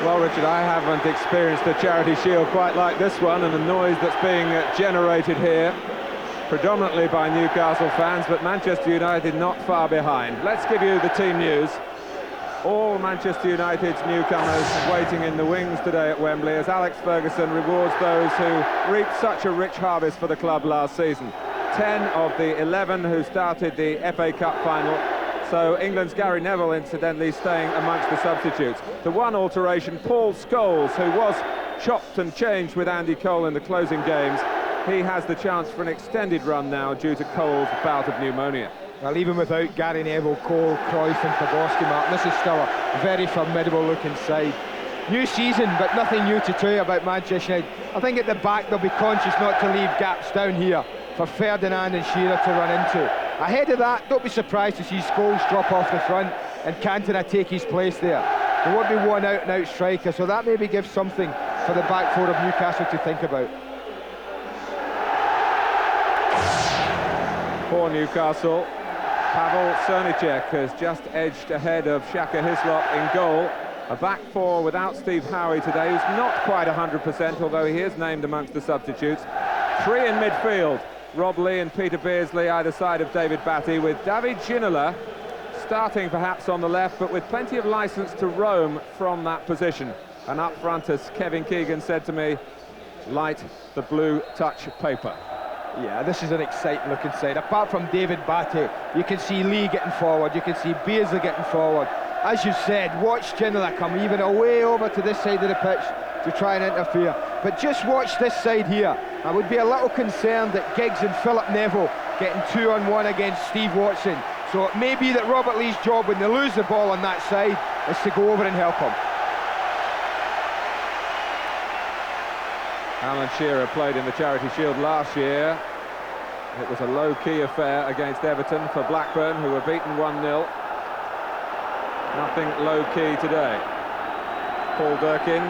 Well, Richard, I haven't experienced the Charity Shield quite like this one, and the noise that's being generated here, predominantly by Newcastle fans, but Manchester United not far behind. Let's give you the team news. All Manchester United's newcomers waiting in the wings today at Wembley as Alex Ferguson rewards those who reaped such a rich harvest for the club last season. 10 of the 11 who started the FA Cup final. So England's Gary Neville, incidentally, staying amongst the substitutes. The one alteration, Paul Scholes, who was chopped and changed with Andy Cole in the closing games. He has the chance for an extended run now due to Cole's bout of pneumonia. Well, even without Gary Neville, Cole, Cruyff and Pavorsky, Martin, this is still a very formidable looking side. New season, but nothing new to tell you about Manchester United. I think at the back they'll be conscious not to leave gaps down here for Ferdinand and Shearer to run into. Ahead of that, don't be surprised to see Scholes drop off the front and Cantona take his place there. There won't be one out-and-out striker, so that maybe gives something for the back four of Newcastle to think about. For Newcastle, Pavel Cernicek has just edged ahead of Shaka Hislop in goal. A back four without Steve Howe today, who's not quite 100%, although he is named amongst the substitutes. Three in midfield, Rob Lee and Peter Beardsley either side of David Batty, with David Ginola starting perhaps on the left, but with plenty of licence to roam from that position. And up front, as Kevin Keegan said to me, light the blue touch paper. Yeah, this is an exciting looking side. Apart from David Batty, you can see Lee getting forward, you can see Beardsley getting forward. As you said, watch Ginola come even away over to this side of the pitch to try and interfere. But just watch this side here. I would be a little concerned that Giggs and Philip Neville getting 2-on-1 against Steve Watson. So it may be that Robert Lee's job when they lose the ball on that side is to go over and help him. Alan Shearer played in the Charity Shield last year. It was a low-key affair against Everton for Blackburn, who were beaten 1-0. Nothing low-key today. Paul Durkin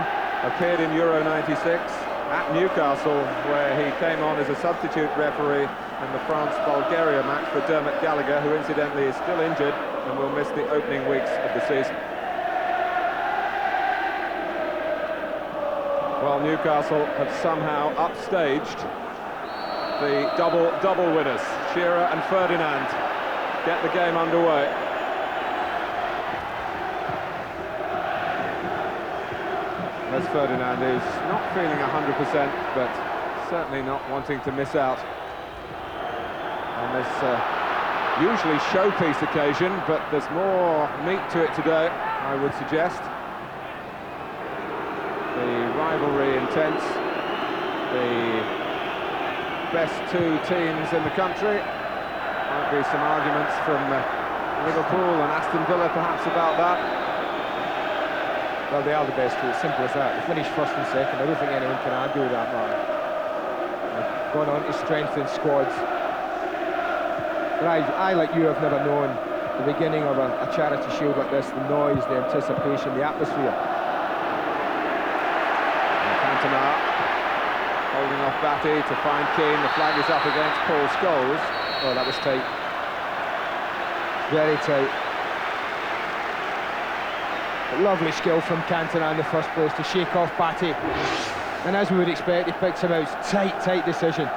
appeared in Euro 96 at Newcastle, where he came on as a substitute referee in the France-Bulgaria match for Dermot Gallagher, who incidentally is still injured and will miss the opening weeks of the season. Well, Newcastle have somehow upstaged the double winners. Shearer and Ferdinand get the game underway. There's Ferdinand, who's not feeling 100%, but certainly not wanting to miss out on this usually showpiece occasion, but there's more meat to it today, I would suggest. The rivalry intense, the best two teams in the country. Might be some arguments from Liverpool and Aston Villa perhaps about that. Well, they are the best two, it's simple as that. They finished first and second. I don't think anyone can argue with that, man. They've gone on to strengthen squads. But I, like you, have never known the beginning of a Charity Shield like this, the noise, the anticipation, the atmosphere. Cantona holding off Batty to find Keane. The flag is up against Paul Scholes. Oh, that was tight. Very tight. But lovely skill from Cantona in the first place to shake off Batty. And as we would expect, he picks him out. Tight decision.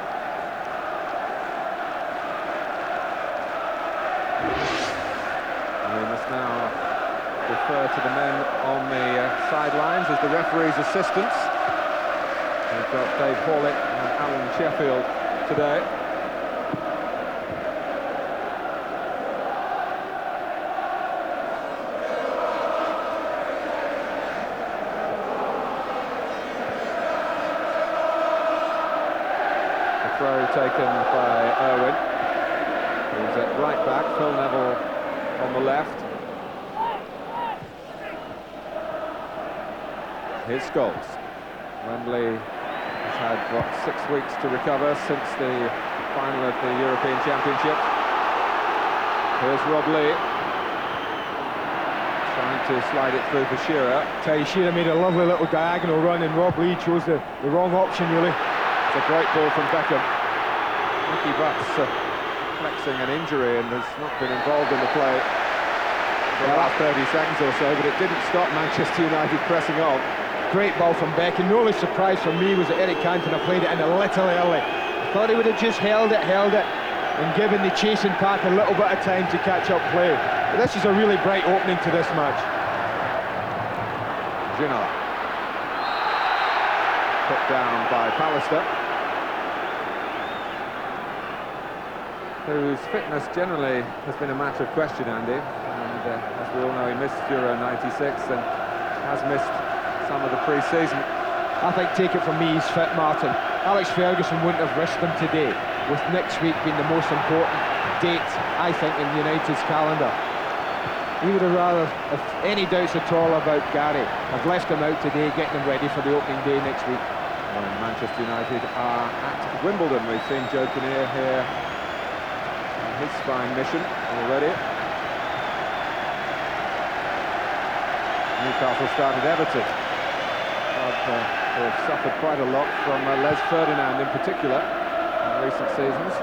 We must now defer to the men on the sidelines as the referee's assistants. We've got Dave Hawlett and Alan Sheffield today. The throw taken by Irwin, who's at right back, Phil Neville on the left. Here's Scholes. Wembley has had, what, 6 weeks to recover since the final of the European Championship. Here's Rob Lee, trying to slide it through for Shearer. Shearer made a lovely little diagonal run and Rob Lee chose the wrong option, really. It's a great ball from Beckham. Nicky Butt's flexing an injury and has not been involved in the play. for the last 30 seconds or so, but it didn't stop Manchester United pressing on. Great ball from Beck, and the only surprise for me was that Eric Cantona played it in a little early. I thought he would have just held it, and given the chasing pack a little bit of time to catch up play. But this is a really bright opening to this match. Ginola. Put down by Pallister, whose fitness generally has been a matter of question, Andy. And as we all know, he missed Euro 96 and has missed some of the pre-season. I think, take it from me, he's fit, Martin. Alex Ferguson wouldn't have risked him today, with next week being the most important date, I think, in United's calendar. He would have rather, if any doubts at all about Gary, have left him out today, getting him ready for the opening day next week. Well, Manchester United are at Wimbledon. We've seen Joe Kinnear here on his fine mission already. Newcastle started Everton. They've suffered quite a lot from Les Ferdinand in particular in recent seasons.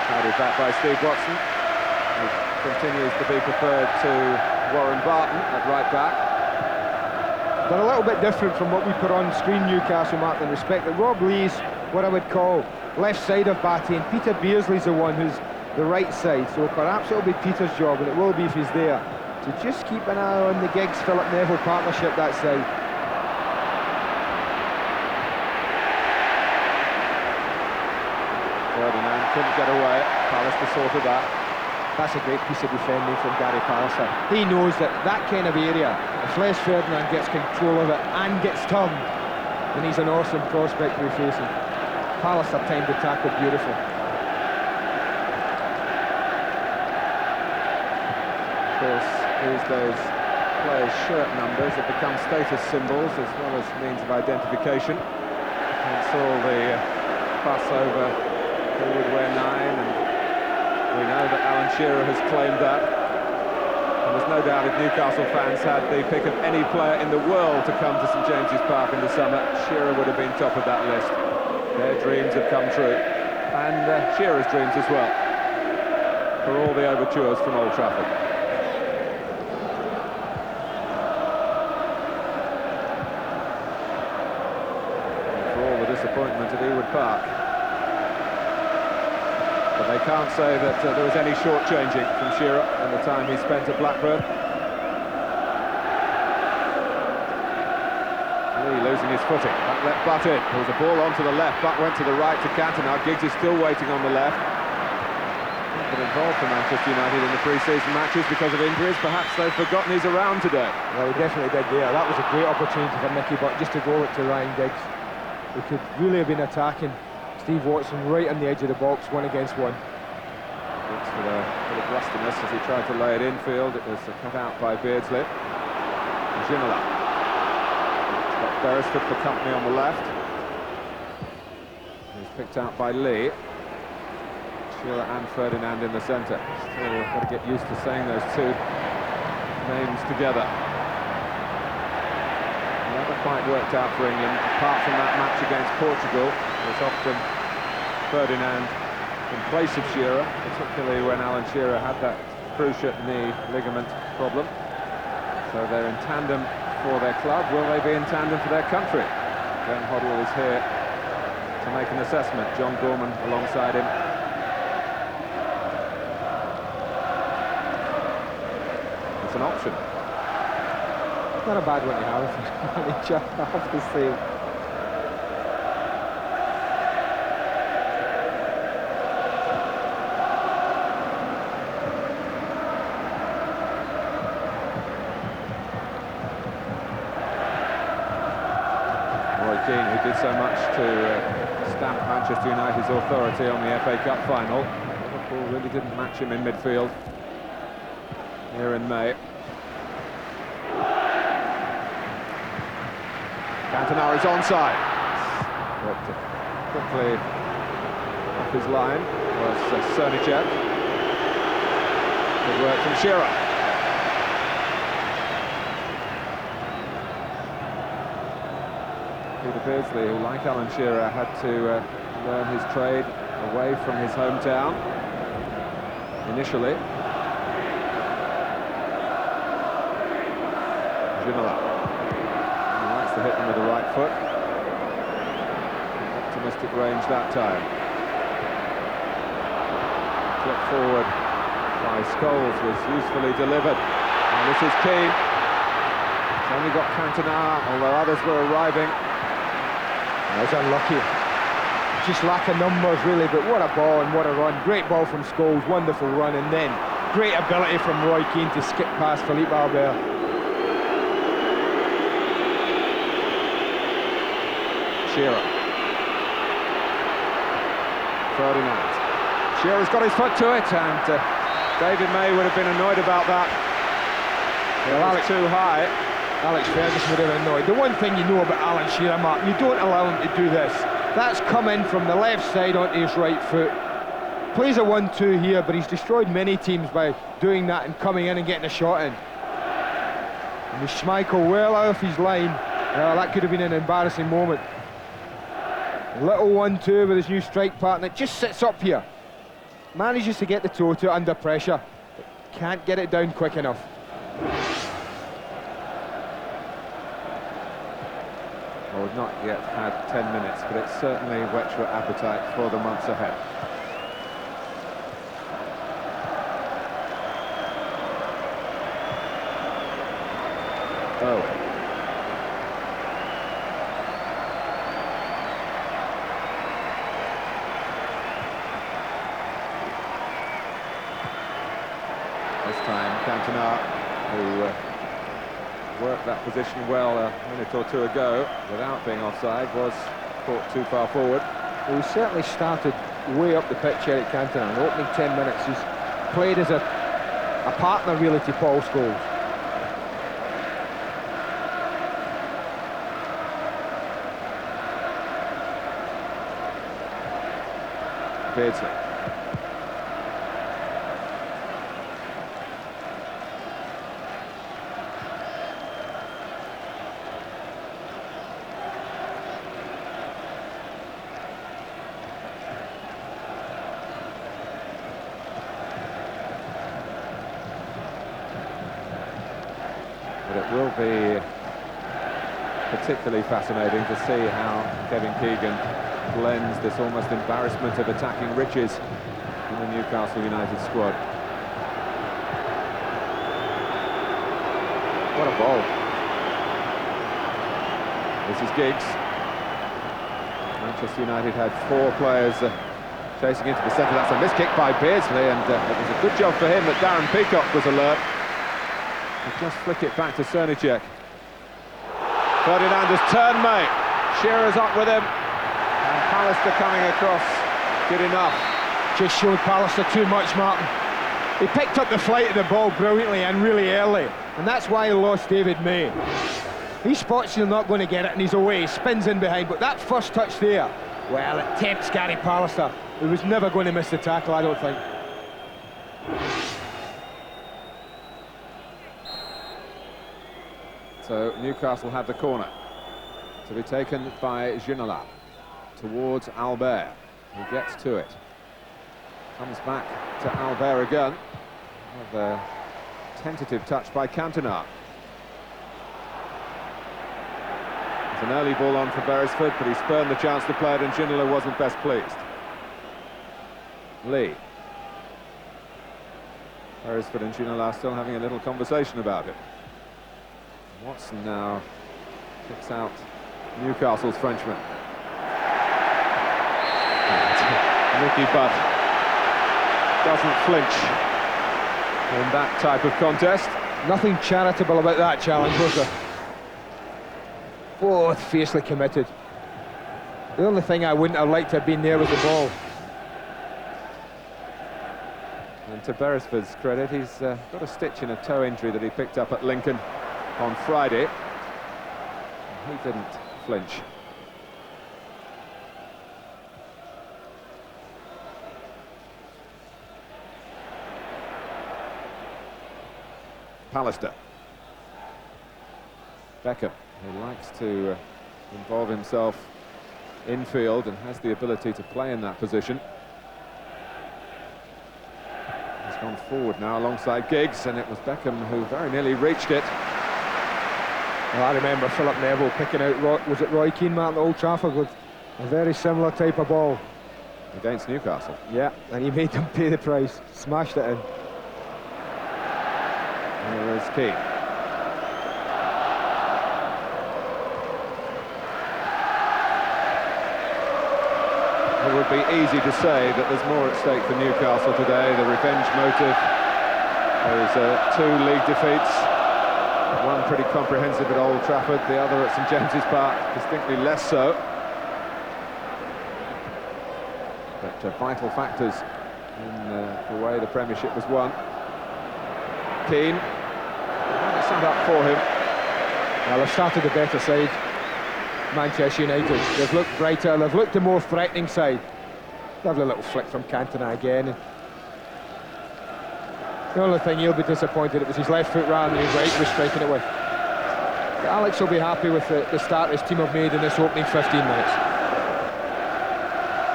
Carried back by Steve Watson, who continues to be preferred to Warren Barton at right back. They're a little bit different from what we put on screen, Newcastle, Martin, in respect that Rob Lee's what I would call left side of Batty, and Peter Beardsley's the one who's the right side, so perhaps it'll be Peter's job, and it will be if he's there, to just keep an eye on the Giggs-Philip Neville partnership that side. Ferdinand couldn't get away. Pallister sorted that. That's a great piece of defending from Gary Pallister. He knows that that kind of area, if Les Ferdinand gets control of it and gets turned, then he's an awesome prospect to be facing. Pallister timed the tackle beautiful. Of course, these days, players' shirt numbers have become status symbols as well as means of identification. And saw the fuss over who would wear 9, and we know that Alan Shearer has claimed that. And there's no doubt if Newcastle fans had the pick of any player in the world to come to St James's Park in the summer, Shearer would have been top of that list. Their dreams have come true, and Shearer's dreams as well, for all the overtures from Old Trafford. Disappointment at Ewood Park, but they can't say that there was any shortchanging from Shearer in the time he spent at Blackburn. Lee losing his footing, that let Butt in. There was a ball onto the left, Butt went to the right to Cantona. Giggs is still waiting on the left. Been involved for Manchester United in the pre-season matches because of injuries. Perhaps they've forgotten he's around today. Well, he definitely did there. That was a great opportunity for Mickey Butt just to go it to Ryan Giggs. We could really have been attacking Steve Watson right on the edge of the box, 1 against 1. Looks for the bit of rustiness as he tried to lay it infield. It was cut out by Beardsley. Ginola. It's got Beresford for company on the left. He's picked out by Lee. Shearer and Ferdinand in the centre. Still got to get used to saying those two names together. Never quite worked out for England, apart from that match against Portugal. It was often Ferdinand in place of Shearer, particularly when Alan Shearer had that cruciate knee ligament problem. So they're in tandem for their club. Will they be in tandem for their country? Glenn Hoddle is here to make an assessment. John Gorman alongside him. It's an option. Not a bad one to have, I have to say. Roy Keane, who did so much to stamp Manchester United's authority on the FA Cup final. Liverpool really didn't match him in midfield here in May. Cantona is onside. But quickly off his line was Cernicek. Good work from Shearer. Peter Beardsley, who like Alan Shearer had to learn his trade away from his hometown initially. Ginola. He likes to hit them with the right foot. Optimistic range that time. Flip forward by Scholes was usefully delivered. And this is key. He's only got Cantona, although others were arriving. That was unlucky. Just lack of numbers, really, but what a ball and what a run. Great ball from Scholes, wonderful run, and then great ability from Roy Keane to skip past Philippe Albert. Shearer. Ferdinand. Shearer's got his foot to it, and David May would have been annoyed about that. Well, Alex too high. Alex Ferguson would have been annoyed. The one thing you know about Alan Shearer, Mark, you don't allow him to do this. That's come in from the left side onto his right foot. Plays a 1-2 here, but he's destroyed many teams by doing that and coming in and getting a shot in. And with Schmeichel well off his line, that could have been an embarrassing moment. A little 1-2 with his new strike partner, just sits up here. Manages to get the toe to it under pressure, but can't get it down quick enough. Well, we've not yet had 10 minutes, but it's certainly whet your appetite for the months ahead. Oh. This time, Cantona, who worked that position well a minute or two ago without being offside, was caught too far forward. Well, he certainly started way up the pitch, Eric Cantona. In the opening 10 minutes, he's played as a partner, really, to Paul Scholes. Beardsley. But it will be particularly fascinating to see how Kevin Keegan blends this almost embarrassment of attacking riches in the Newcastle United squad. What a ball. This is Giggs. Manchester United had 4 players chasing into the centre. That's a missed kick by Beardsley, and it was a good job for him that Darren Peacock was alert. He'll just flick it back to Cernicek. Ferdinand has turned mate. Shearer's up with him. And Pallister coming across. Good enough. Just showed Pallister too much, Martin. He picked up the flight of the ball brilliantly and really early. And that's why he lost David May. He spots you're not going to get it and he's away. He spins in behind. But that first touch there, well, it tempts Gary Pallister. He was never going to miss the tackle, I don't think. So Newcastle have the corner to be taken by Ginola towards Albert, who gets to it. Comes back to Albert again. With a tentative touch by Cantona. It's an early ball on for Beresford, but he spurned the chance to play it, and Ginola wasn't best pleased. Lee. Beresford and Ginola still having a little conversation about it. Watson now kicks out Newcastle's Frenchman. Nicky Butt doesn't flinch in that type of contest. Nothing charitable about that challenge, was there? Both fiercely committed. The only thing I wouldn't have liked to have been there was the ball. And to Beresford's credit, he's got a stitch in a toe injury that he picked up at Lincoln on Friday. He didn't flinch. Pallister. Beckham, who likes to involve himself infield and has the ability to play in that position. He's gone forward now alongside Giggs, and it was Beckham who very nearly reached it. Well, I remember Philip Neville picking out, was it Roy Keane, Martin, at Old Trafford with a very similar type of ball. Against Newcastle. Yeah, and he made them pay the price, smashed it in. There is Keane. It would be easy to say that there's more at stake for Newcastle today. The revenge motive. There's 2 league defeats. One pretty comprehensive at Old Trafford, the other at St James's Park, distinctly less so. But vital factors in the way the Premiership was won. Keane. It's not up for him. Well, they've started the better side, Manchester United. They've looked brighter, they've looked the more threatening side. Lovely little flick from Cantona again. The only thing he'll be disappointed, it was his left foot rather than his right he was striking it with. But Alex will be happy with the start his team have made in this opening 15 minutes.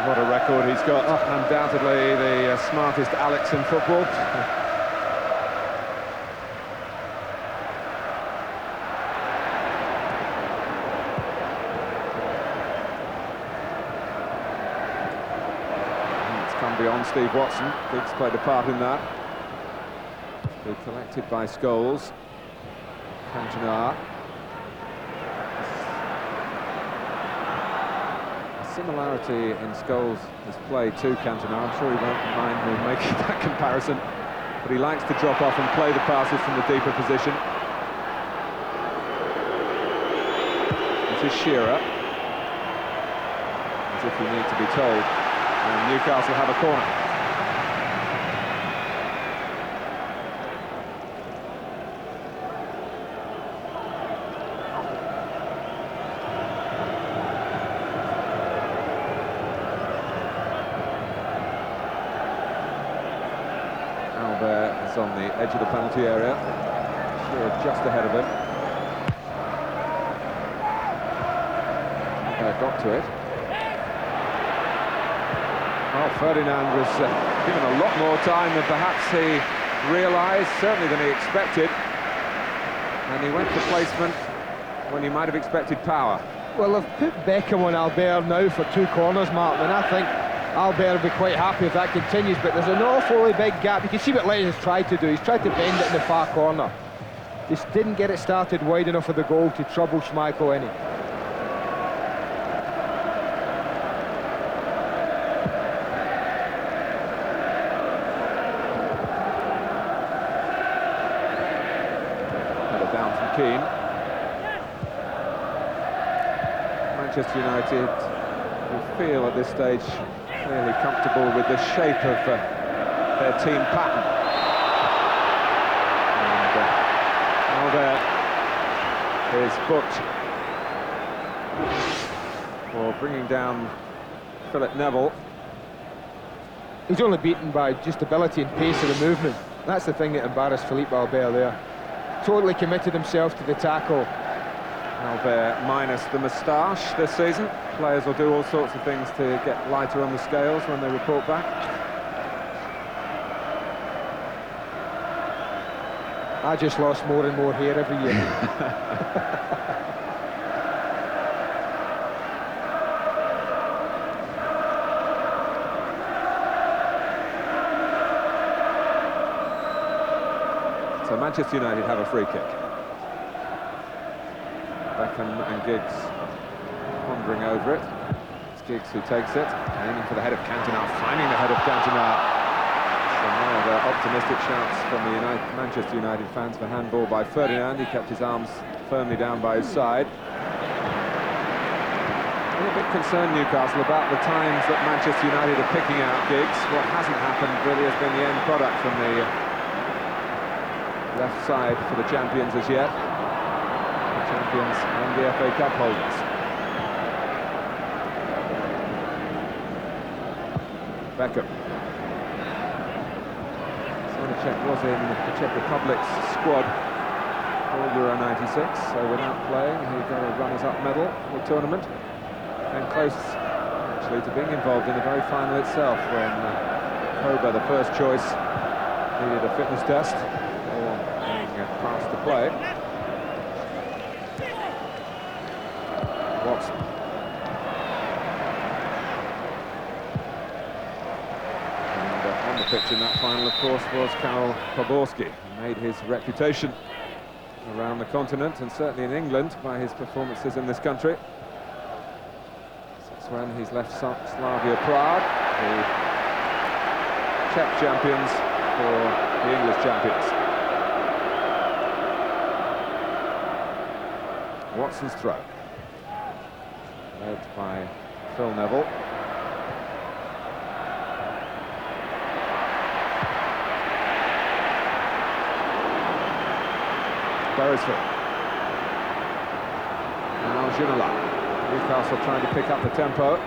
What a record he's got. Undoubtedly the smartest Alex in football. It's come beyond Steve Watson. Giggs played a part in that. Been collected by Scholes. Cantona. Similarity in Scholes' play to Cantona. I'm sure he won't mind me making that comparison, but he likes to drop off and play the passes from the deeper position. This is Shearer, as if you need to be told, and Newcastle have a corner. On the edge of the penalty area, Shearer just ahead of him. Got to it. Well, Ferdinand was given a lot more time than perhaps he realised, certainly than he expected, and he went for placement when he might have expected power. Well, they've put Beckham on Albert now for 2 corners, Martin, and I think Albert will be quite happy if that continues, but there's an awfully big gap. You can see what Lennon has tried to do. He's tried to bend it in the far corner. Just didn't get it started wide enough for the goal to trouble Schmeichel any. Header down from Keane. Manchester United will feel at this stage clearly comfortable with the shape of their team pattern. And Albert is booked for bringing down Philip Neville. He's only beaten by just ability and pace of the movement. That's the thing that embarrassed Philippe Albert there. Totally committed himself to the tackle. Albert minus the moustache this season. Players will do all sorts of things to get lighter on the scales when they report back. I just lost more and more hair every year. So Manchester United have a free kick. Beckham and Giggs pondering over it. It's Giggs who takes it, aiming for the head of Cantona, finding the head of Cantona. So now the optimistic shouts from the Manchester United fans for handball by Ferdinand. He kept his arms firmly down by his side. I'm a bit concerned, Newcastle, about the times that Manchester United are picking out Giggs. What hasn't happened really has been the end product from the left side for the champions as yet. Champions and the FA Cup holders. Beckham. Sonacek was in the Czech Republic's squad for Euro 96, so without playing, he got a runners-up medal in the tournament, and close actually to being involved in the very final itself when Koba, the first choice, needed a fitness test or being passed to play. pitch in that final, of course, was Karol Poborski. He made his reputation around the continent and certainly in England by his performances in this country. Since when he's left Slavia Prague, the Czech champions, for the English champions. Watson's throw, led by Phil Neville. Beresford. Now Ginola. Newcastle trying to pick up the tempo.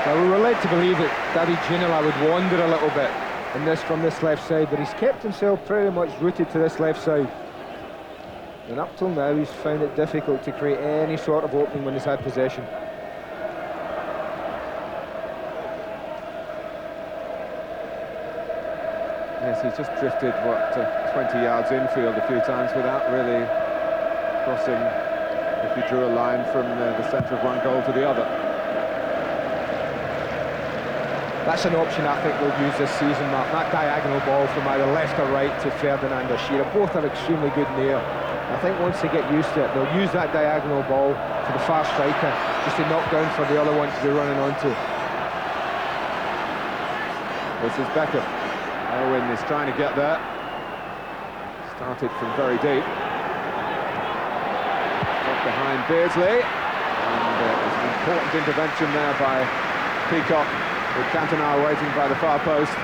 Well, we were led to believe that David Ginola would wander a little bit in this from this left side, but he's kept himself pretty much rooted to this left side. And up till now, he's found it difficult to create any sort of opening when he's had possession. Yes, he's just drifted, 20 yards infield a few times without really crossing, if you drew a line from the centre of one goal to the other. That's an option I think they'll use this season, Mark. That diagonal ball from either left or right to Ferdinand or Shearer. Both are extremely good in the air. I think once they get used to it, they'll use that diagonal ball for the far striker, just to knock down for the other one to be running onto. This is Beckham. Owen is trying to get there. Started from very deep. Got behind Beardsley. And there's an important intervention there by Peacock, with Cantona waiting by the far post.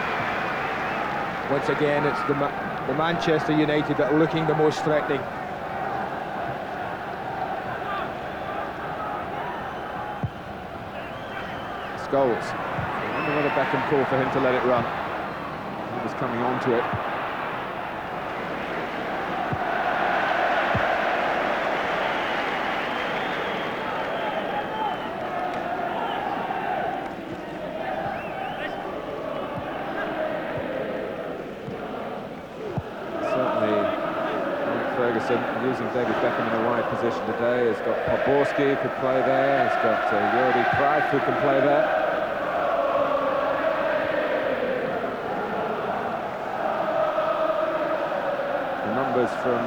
Once again, it's the Manchester United that are looking the most threatening. Scholes. I wonder whether Beckham called for him to let it run. He was coming on to it. Ferguson using David Beckham in a wide position today. He's got Poborski who could play there. He's got Jordi Cruijff who can play there. The numbers from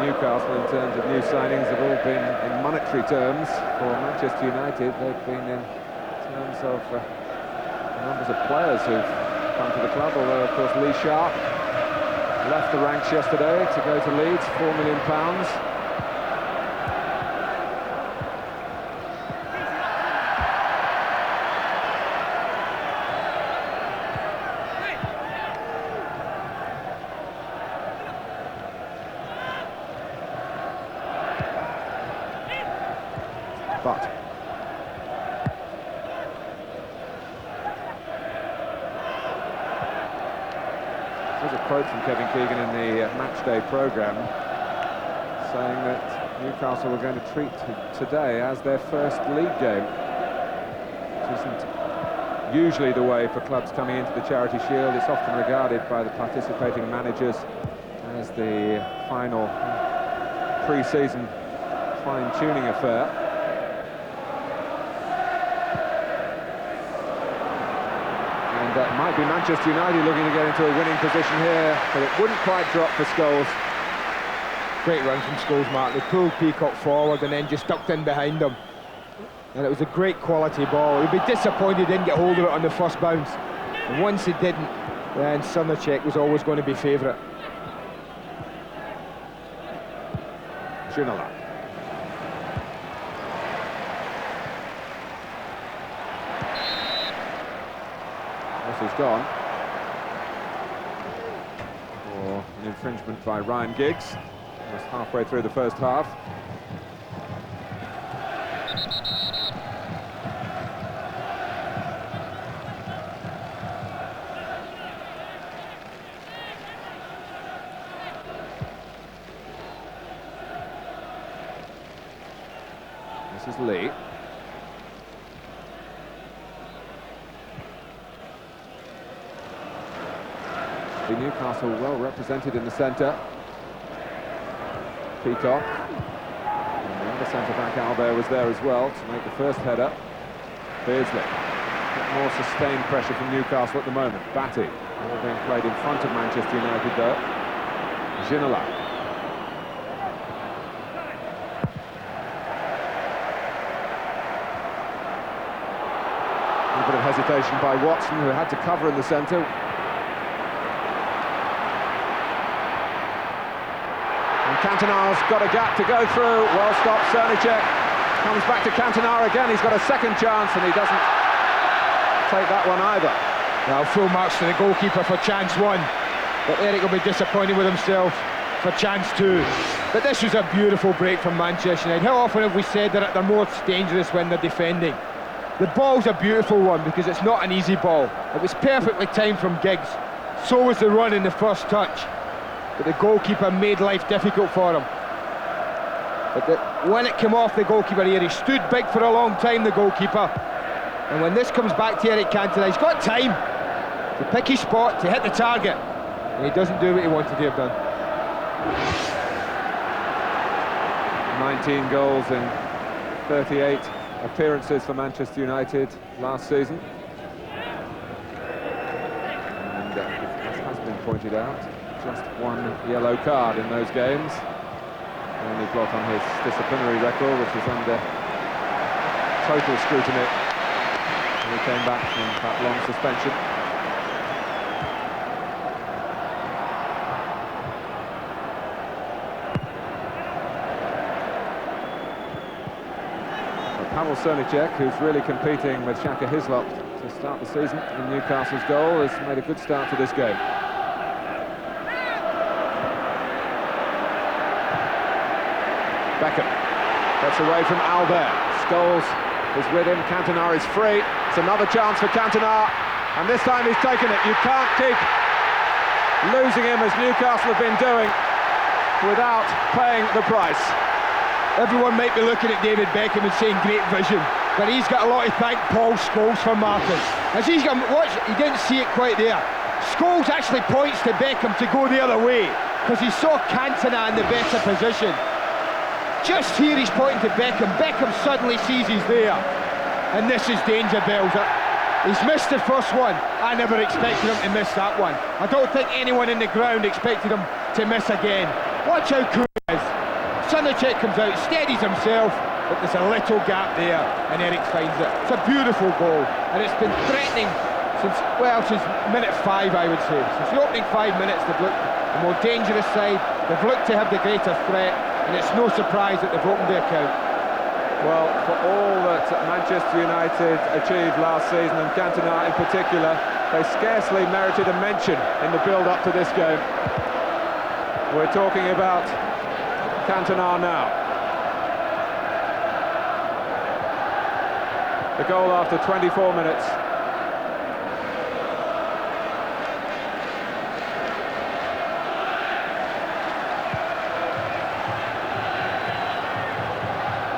Newcastle in terms of new signings have all been in monetary terms. For Manchester United, they've been in terms of numbers of players who've come to the club, although of course Lee Sharp left the ranks yesterday to go to Leeds, £4 million. But there's a quote from Kevin Keegan in the matchday programme saying that Newcastle were going to treat today as their first league game, which isn't usually the way for clubs coming into the Charity Shield. It's often regarded by the participating managers as the final pre-season fine-tuning affair. That might be Manchester United looking to get into a winning position here, but it wouldn't quite drop for Scholes. Great run from Scholes, Mark. They pulled Peacock forward and then just ducked in behind him. And it was a great quality ball. He'd be disappointed he didn't get hold of it on the first bounce. And once he didn't, then Srnicek was always going to be favourite. Ginola. This is gone for an infringement by Ryan Giggs. Almost halfway through the first half. This is Lee. Newcastle well represented in the centre. Peacock. And the other centre-back, Albert, was there as well to make the first header. Beardsley. more sustained pressure from Newcastle at the moment. Batty, all being played in front of Manchester United though. Ginola. A bit of hesitation by Watson, who had to cover in the centre. And Cantona's got a gap to go through. Well stopped, Cernicek. Comes back to Cantona again. He's got a second chance and he doesn't take that one either. Now full marks to the goalkeeper for chance one, but Eric will be disappointed with himself for chance two. But this was a beautiful break from Manchester United. How often have we said they're at their most dangerous when they're defending? The ball's a beautiful one because it's not an easy ball. It was perfectly timed from Giggs. So was the run in the first touch. But the goalkeeper made life difficult for him. But when it came off the goalkeeper here, he stood big for a long time, the goalkeeper. And when this comes back to Eric Cantona, he's got time to pick his spot, to hit the target. And he doesn't do what he wanted to have done. 19 goals in 38 appearances for Manchester United last season. And as has been pointed out, just one yellow card in those games. The only blot on his disciplinary record, which is under total scrutiny when he came back from that long suspension. Pavel Cernicek, who's really competing with Shaka Hislop to start the season in Newcastle's goal, has made a good start to this game. Beckham gets away from Albert. Scholes is with him. Cantona is free. It's another chance for Cantona, and this time he's taken it. You can't keep losing him as Newcastle have been doing without paying the price. Everyone might be looking at David Beckham and saying great vision, but he's got a lot to thank Paul Scholes for marking. As he's got, watch, he didn't see it quite there. Scholes actually points to Beckham to go the other way because he saw Cantona in the better position. Just here he's pointing to Beckham. Beckham suddenly sees he's there, and this is danger bells. He's missed the first one. I never expected him to miss that one. I don't think anyone in the ground expected him to miss again. Watch how cool he is. Cernicek comes out, steadies himself, but there's a little gap there, and Eric finds it. It's a beautiful goal, and it's been threatening since minute 5, I would say. Since the opening 5 minutes, they've looked the more dangerous side, they've looked to have the greater threat, and it's no surprise that they've opened the account. Well, for all that Manchester United achieved last season, and Cantona in particular, they scarcely merited a mention in the build-up to this game. We're talking about Cantona now. The goal after 24 minutes.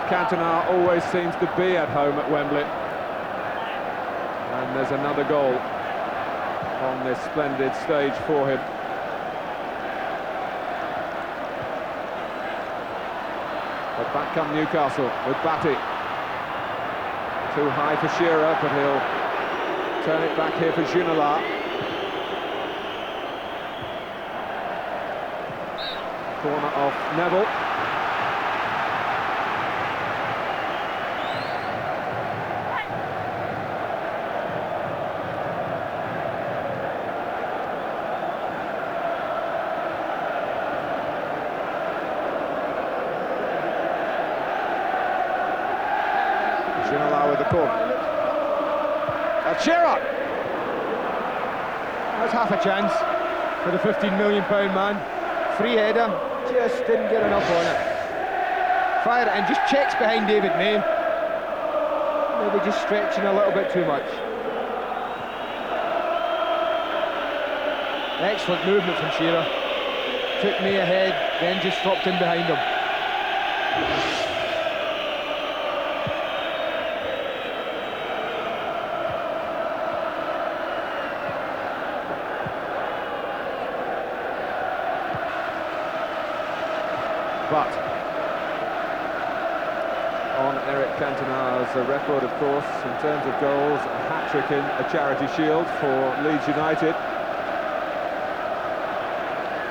Cantona always seems to be at home at Wembley. And there's another goal on this splendid stage for him. But back come Newcastle with Batty. Too high for Shearer, but he'll turn it back here for Ginola. Corner off Neville. Ginola with the corner. Shearer! That's half a chance for the £15 million man. Free header, just didn't get enough on it. Fire it and just checks behind David May. Maybe just stretching a little bit too much. Excellent movement from Shearer. Took May ahead, then just dropped in behind him. But on Eric Cantona's record, of course, in terms of goals, a hat-trick in a Charity Shield for Leeds United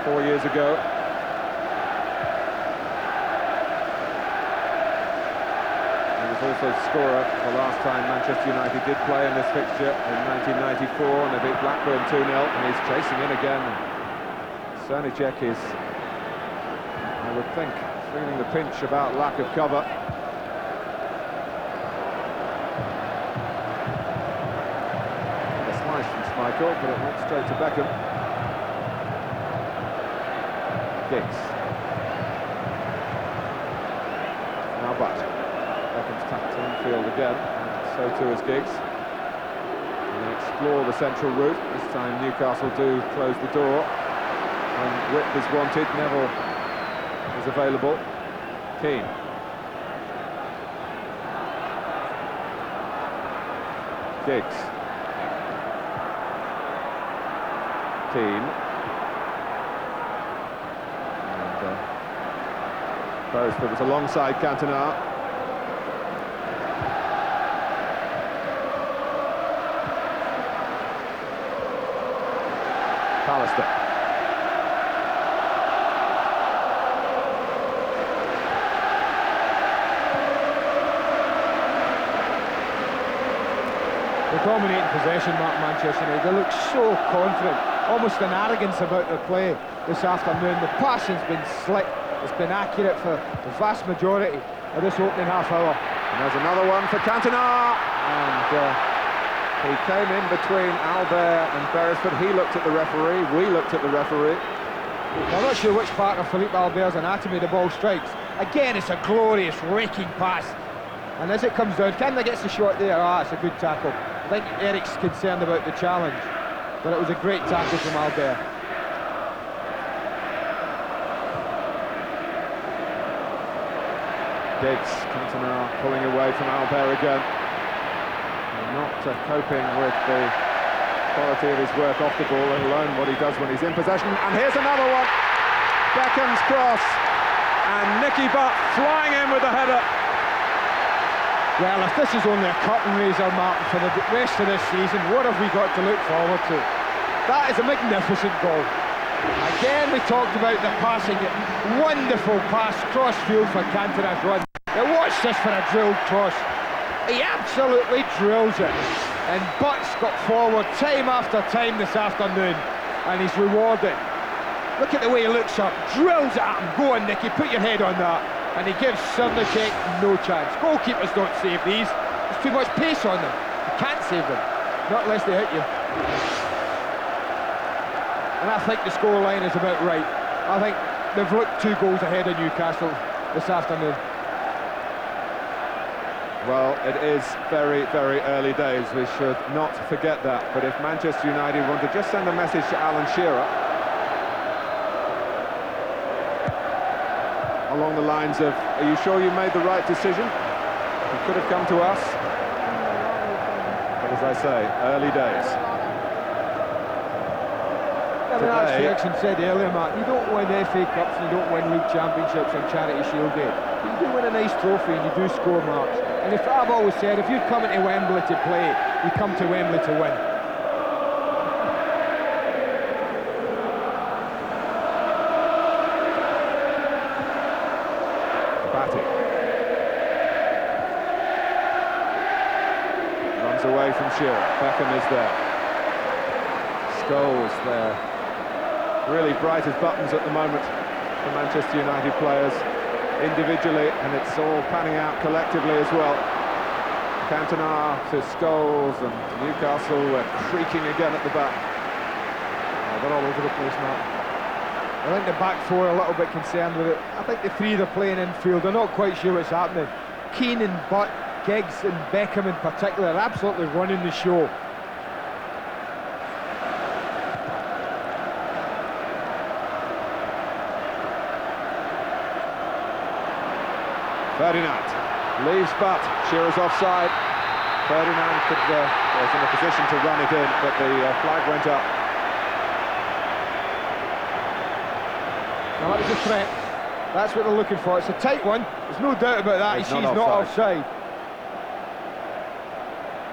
4 years ago. He was also scorer the last time Manchester United did play in this fixture in 1994, and they beat Blackburn 2-0, and he's chasing in again. Cernicek is, I would think, feeling the pinch about lack of cover. A slice from Schmeichel, but it went straight to Beckham. Giggs. Now Butt. Beckham's tapped infield again, and so too is Giggs. And they explore the central route. This time Newcastle do close the door. When width is wanted, Neville is available. Keane. Giggs. Keane. And Beresford was alongside Cantona. Pallister. Dominating possession, Manchester United. They look so confident, almost an arrogance about their play this afternoon. The passing's been slick, it's been accurate for the vast majority of this opening half hour. And there's another one for Cantona, and he came in between Albert and Beresford. He looked at the referee, we looked at the referee. I'm not sure which part of Philippe Albert's anatomy the ball strikes. Again, it's a glorious raking pass, and as it comes down, Canada gets the shot there. It's a good tackle. I think Eric's concerned about the challenge, but it was a great tackle from Albert. Giggs, Cantona pulling away from Albert again. And not coping with the quality of his work off the ball, let alone what he does when he's in possession. And here's another one. Beckham's cross, and Nicky Butt flying in with the header. Well, if this is only a curtain raiser, Martin, for the rest of this season, what have we got to look forward to? That is a magnificent goal. Again, we talked about the passing. Wonderful pass, cross-field for Cantona's run. Now watch this for a drilled cross. He absolutely drills it. And Butt's got forward time after time this afternoon, and he's rewarded. Look at the way he looks up, drills it at him. Go on, Nicky, put your head on that. And he gives Cernicek no chance. Goalkeepers don't save these. There's too much pace on them. You can't save them, not unless they hit you. And I think the scoreline is about right. I think they've looked 2 goals ahead of Newcastle this afternoon. Well, it is very, very early days. We should not forget that. But if Manchester United want to just send a message to Alan Shearer, along the lines of, are you sure you made the right decision? It could have come to us. But as I say, early days. I mean, as Ferguson said earlier, Mark, you don't win FA Cups and you don't win League Championships on Charity Shield Day. You do win a nice trophy and you do score marks. And if I've always said, if you're coming to Wembley to play, you come to Wembley to win. Runs away from Shearer. Beckham is there. Scholes there. Really bright as buttons at the moment for Manchester United players individually, and it's all panning out collectively as well. Cantona to Scholes, and Newcastle creaking again at the back. They're all over the place, Mark. I think the back four are a little bit concerned with it. I think the 3 they're playing infield, they're not quite sure what's happening. Keane and Butt, Giggs and Beckham in particular are absolutely running the show. Ferdinand leaves Butt, Shearer's offside. Ferdinand was in a position to run it in, but the flag went up. Now that was a threat. That's what they're looking for. It's a tight one. There's no doubt about that. He's not offside.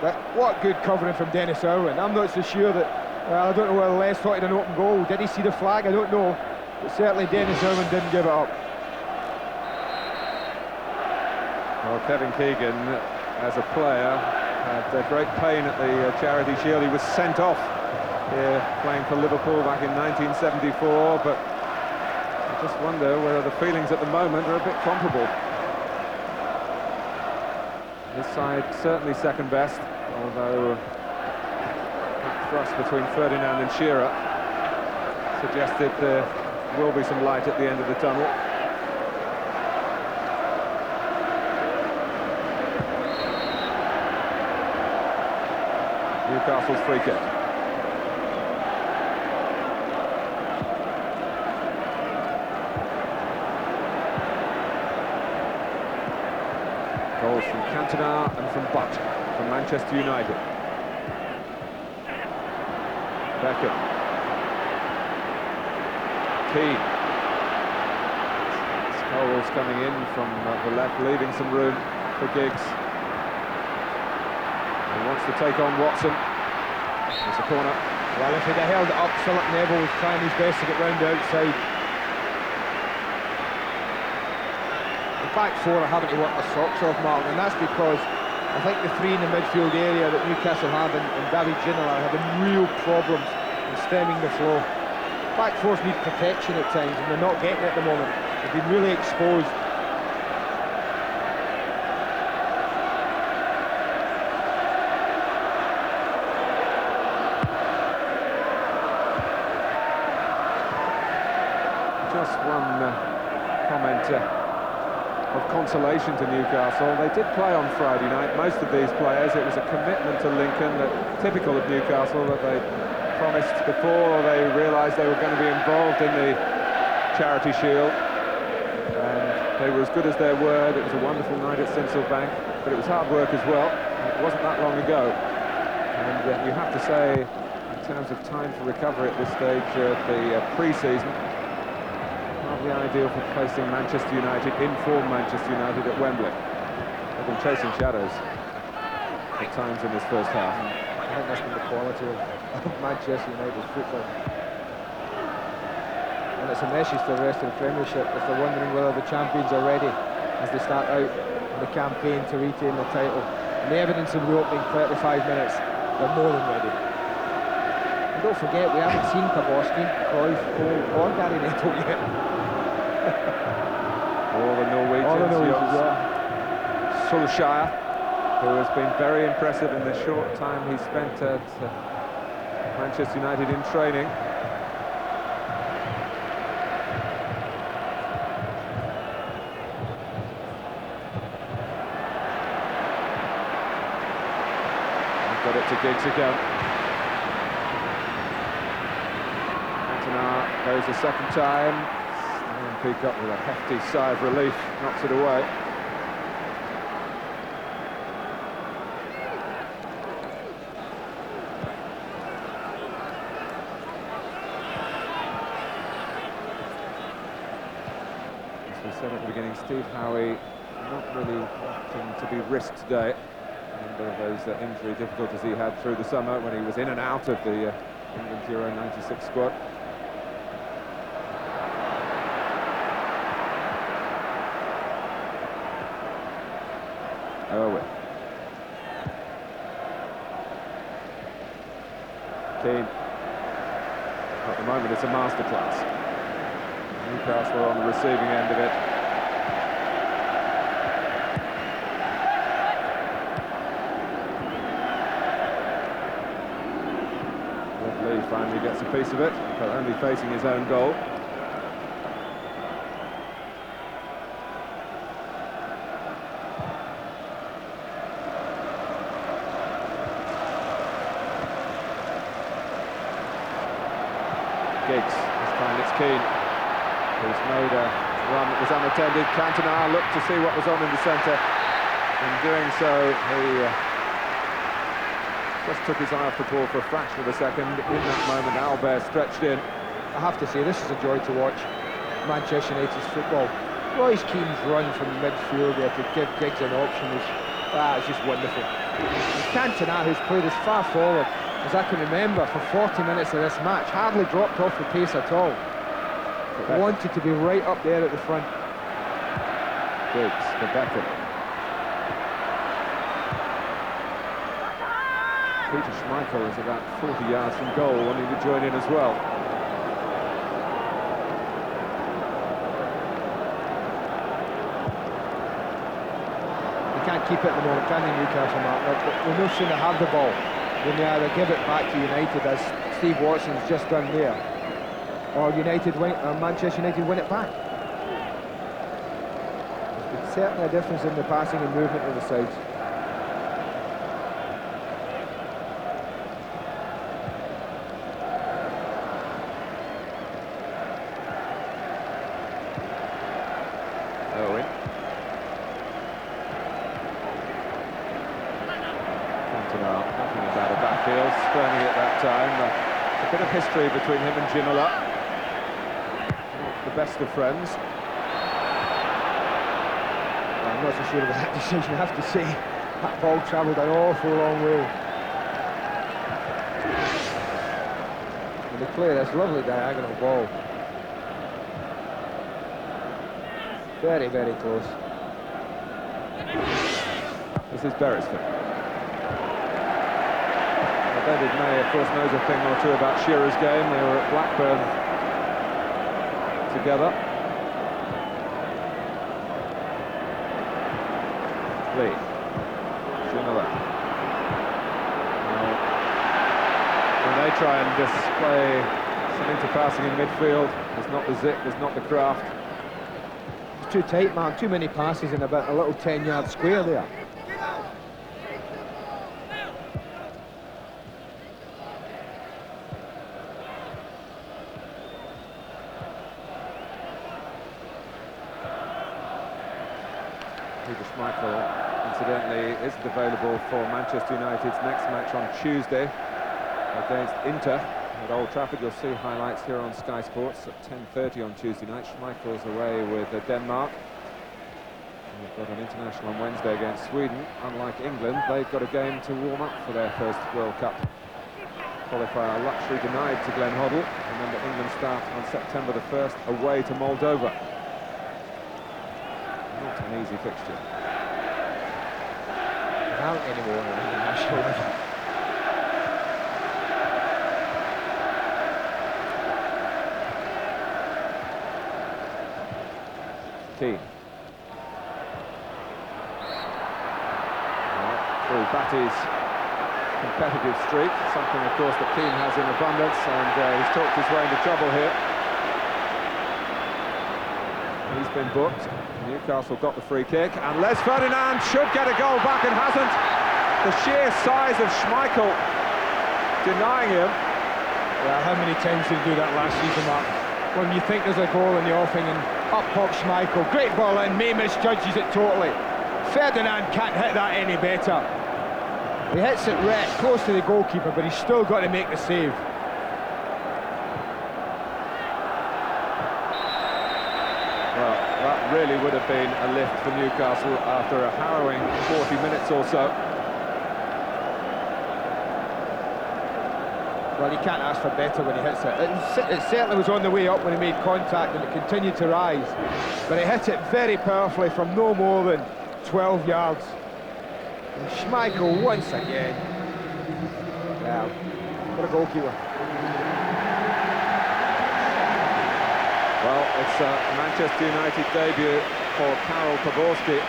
But what good covering from Dennis Irwin. I'm not so sure that, I don't know whether Les thought he had an open goal. Did he see the flag? I don't know. But certainly Dennis Irwin didn't give it up. Well, Kevin Keegan, as a player, had great pain at the Charity Shield. He was sent off here playing for Liverpool back in 1974, but I just wonder whether the feelings at the moment are a bit comparable. This side certainly second best, although that thrust between Ferdinand and Shearer suggested there will be some light at the end of the tunnel. Newcastle's free kick. Goals from Cantona and from Butt from Manchester United. Beckham. Keane. Scholes coming in from the left, leaving some room for Giggs. He wants to take on Watson. It's a corner. Well, if he'd have held it up, Philip Neville was trying his best to get round the outside. The back four are having to work their socks off, Martin, and that's because I think the three in the midfield area that Newcastle have and David Ginola are having real problems in stemming the flow. Back fours need protection at times, and they're not getting it at the moment. They've been really exposed. Just one comment of consolation to Newcastle. They did play on Friday night, most of these players. It was a commitment to Lincoln, that typical of Newcastle, that they promised before they realised they were going to be involved in the Charity Shield. And they were as good as their word. It was a wonderful night at Sincil Bank, but it was hard work as well. It wasn't that long ago. And you have to say, in terms of time for recovery at this stage of the pre-season, hardly ideal for placing Manchester United, in-form Manchester United at Wembley. They've been chasing shadows at times in this first half. I think that's been the quality of Manchester United's football. And it's a message to the rest of the Premiership if they're wondering whether the champions are ready as they start out in the campaign to retain the title. And the evidence in the opening 35 minutes, they're more than ready. And don't forget, we haven't seen Pavoski, Cruyff, Cole or Gary Neville yet. All the Norwegians, yeah. Solskjaer, who has been very impressive in the short time he spent at Manchester United in training. He's got it to Giggs again. Cantona goes a second time. Peacock with a hefty sigh of relief knocks it away. As we said at the beginning, Steve Howe not really wanting to be risked today. Remember those injury difficulties he had through the summer when he was in and out of the England Euro '96 squad. Irwin. Keane. At the moment it's a masterclass. Newcastle on the receiving end of it. Lee finally gets a piece of it, but only facing his own goal. Giggs, this time it's Keane, who's made a run that was unattended. Cantona looked to see what was on in the centre. In doing so, he just took his eye off the ball for a fraction of a second. In that moment, Albert stretched in. I have to say, this is a joy to watch Manchester United's football. Royce Keane's run from midfield there to give Giggs an option is just wonderful. Cantona, who's played as far forward as I can remember for 40 minutes of this match, hardly dropped off the pace at all. But wanted to be right up there at the front. Gibbs for Beckham. Peter Schmeichel is about 40 yards from goal, wanting to join in as well. They can't keep it at the moment, can they, Newcastle, Mark? They no sooner have the ball than they either give it back to United, as Steve Watson's just done there, or Manchester United win it back. There's certainly a difference in the passing and movement of the sides. Owen. Cantona, nothing about a backfield, spurning it that time. A bit of history between him and Ginola. Not the best of friends. I'm not so sure about that decision, I have to say. That ball travelled an awful long way. And they play this lovely diagonal ball. Very, very close. This is Beresford. Well, David May, of course, knows a thing or two about Shearer's game. They were at Blackburn together. Lee. Ginola. When they try and display some interpassing in midfield, there's not the zip, there's not the craft. Too tight, man. Too many passes in about a little 10-yard square there. Peter Schmeichel, incidentally, isn't available for Manchester United's next match on Tuesday against Inter at Old Trafford. You'll see highlights here on Sky Sports at 10:30 on Tuesday night. Schmeichel's away with Denmark. We've got an international on Wednesday against Sweden. Unlike England, they've got a game to warm up for their first World Cup qualifier. Luxury denied to Glenn Hoddle. Remember, England start on September the 1st away to Moldova. Not an easy fixture. Without anyone on the international level. Keane. Through Batty's competitive streak, something of course that Keane has in abundance, and he's talked his way into trouble here. He's been booked. Newcastle got the free kick, and Les Ferdinand should get a goal back and hasn't. The sheer size of Schmeichel denying him. Well, how many times did he do that last season, Mark? When you think there's a goal in the offing and up pops Schmeichel, great ball in, May misjudges it totally. Ferdinand can't hit that any better. He hits it right close to the goalkeeper, but he's still got to make the save. Well, that really would have been a lift for Newcastle after a harrowing 40 minutes or so. Well, he can't ask for better when he hits it. It certainly was on the way up when he made contact, and it continued to rise. But he hit it very powerfully from no more than 12 yards. And Schmeichel once again. Wow, what a goalkeeper. Well, it's a Manchester United debut for Karol Poborski.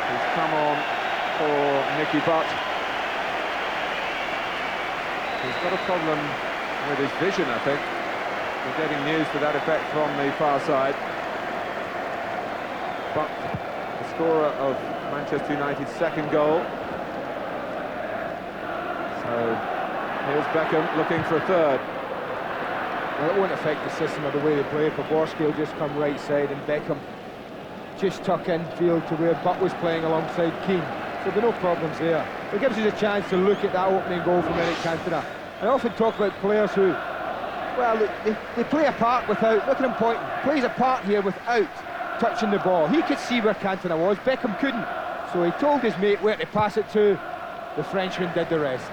He's come on for Nicky Butt. He's got a problem with his vision, I think. We're getting news to that effect from the far side. But the scorer of Manchester United's second goal. So here's Beckham looking for a third. Well, it won't affect the system or the way they play. Poborski will just come right side, and Beckham just tuck in field to where Butt was playing alongside Keane. So there are no problems there. It gives us a chance to look at that opening goal from Eric Cantona. I often talk about players who, well, they play a part without, look at him pointing, plays a part here without touching the ball. He could see where Cantona was, Beckham couldn't. So he told his mate where to pass it to. The Frenchman did the rest.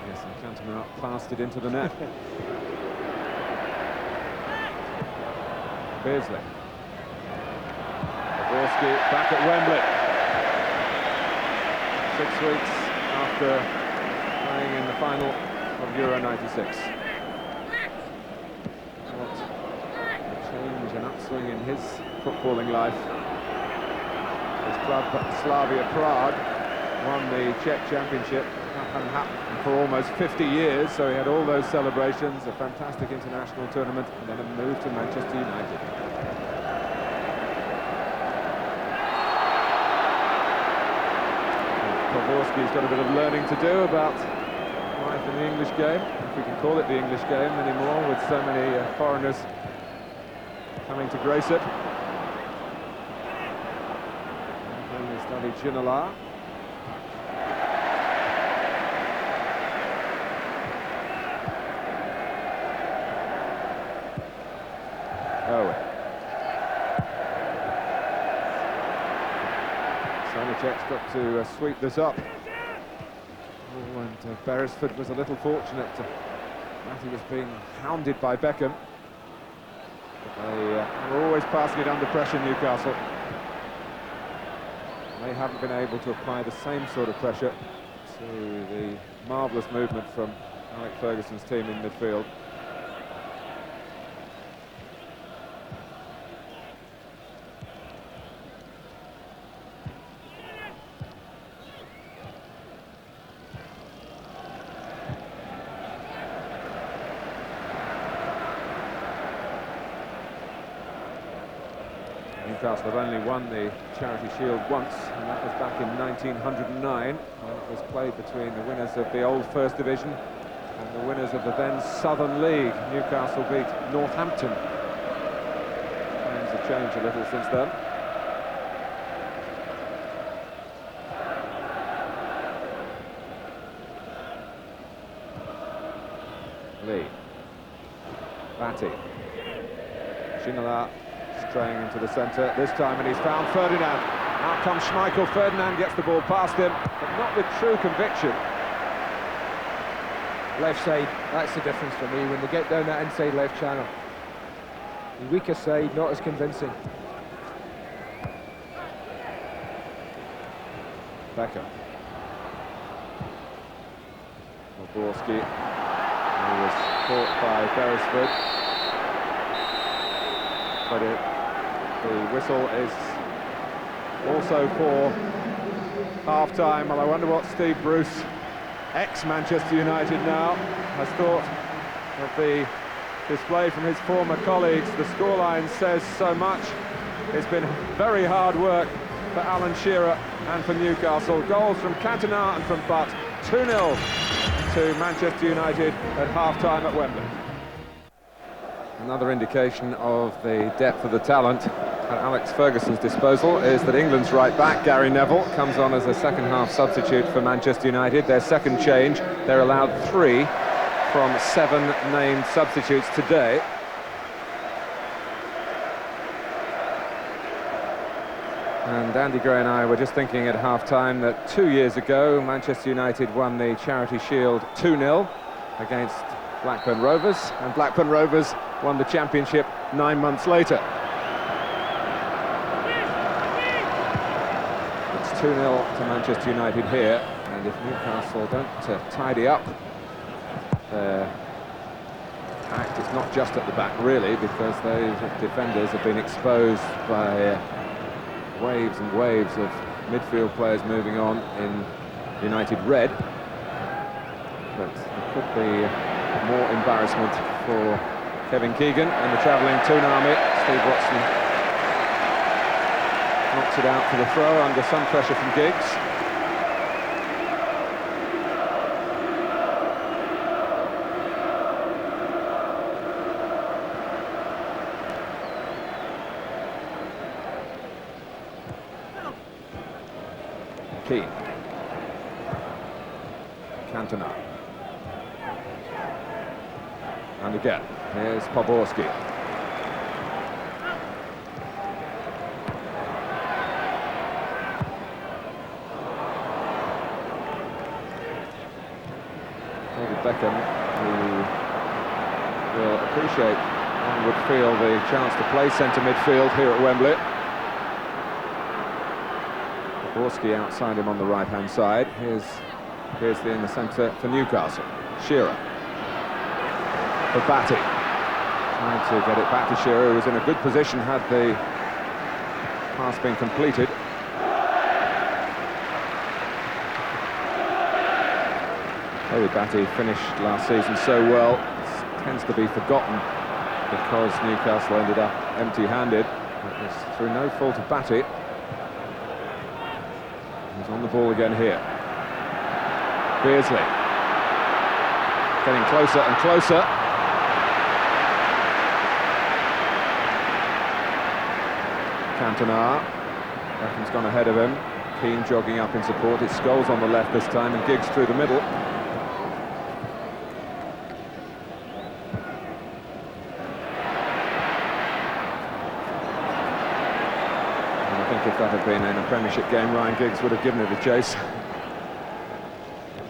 Yes, and Cantona passed it into the net. Beardsley. Jaworski back at Wembley. 6 weeks after playing in the final of Euro '96. What a change and upswing in his footballing life. His club, Slavia Prague, won the Czech Championship. That hadn't happened for almost 50 years, so he had all those celebrations, a fantastic international tournament, and then a move to Manchester United. Jaworski's got a bit of learning to do about life in the English game, if we can call it the English game anymore, with so many foreigners coming to grace it. Only studied Ginola. Owen. Sonicek's got to sweep this up. Oh, and Beresford was a little fortunate that he was being hounded by Beckham. But they were always passing it under pressure, Newcastle. They haven't been able to apply the same sort of pressure to the marvellous movement from Alex Ferguson's team in midfield. Newcastle have only won the Charity Shield once, and that was back in 1909, when it was played between the winners of the old First Division and the winners of the then Southern League. Newcastle beat Northampton. Things have changed a little since then. Lee. Batty. Ginola. Straying into the centre this time, and he's found Ferdinand. Out comes Schmeichel. Ferdinand gets the ball past him, but not with true conviction. Left side, that's the difference for me when they get down that inside left channel. The weaker side, not as convincing. Beckham. Jaworski, who was caught by Beresford. But the whistle is also for half-time. Well, I wonder what Steve Bruce, ex-Manchester United now, has thought of the display from his former colleagues. The scoreline says so much. It's been very hard work for Alan Shearer and for Newcastle. Goals from Cantona and from Butt. 2-0 to Manchester United at half-time at Wembley. Another indication of the depth of the talent at Alex Ferguson's disposal is that England's right back, Gary Neville, comes on as a second-half substitute for Manchester United. Their second change. They're allowed 3 from 7 named substitutes today. And Andy Gray and I were just thinking at half-time that 2 years ago, Manchester United won the Charity Shield 2-0 against Blackburn Rovers, and Blackburn Rovers won the championship 9 months later. It's 2-0 to Manchester United here, and if Newcastle don't tidy up their act, it's not just at the back really, because those defenders have been exposed by waves and waves of midfield players moving on in United red. But it could be more embarrassment for Kevin Keegan and the travelling Toon Army. Steve Watson knocks it out for the throw under some pressure from Giggs. Keane. Cantona. And again, here's Jaworski. Beckham, who will appreciate, one would feel, the chance to play centre midfield here at Wembley. Borski outside him on the right-hand side. Here's Beardsley in the centre for Newcastle. Shearer. For Batty. Trying to get it back to Shearer, who was in a good position had the pass been completed. Harry Batty finished last season so well, it tends to be forgotten because Newcastle ended up empty-handed. It was through no fault of Batty. He's on the ball again here. Beardsley getting closer and closer. Cantona. Beckham's gone ahead of him. Keane jogging up in support. It's Scholes on the left this time and Giggs through the middle. And I think if that had been in a Premiership game, Ryan Giggs would have given it a chase.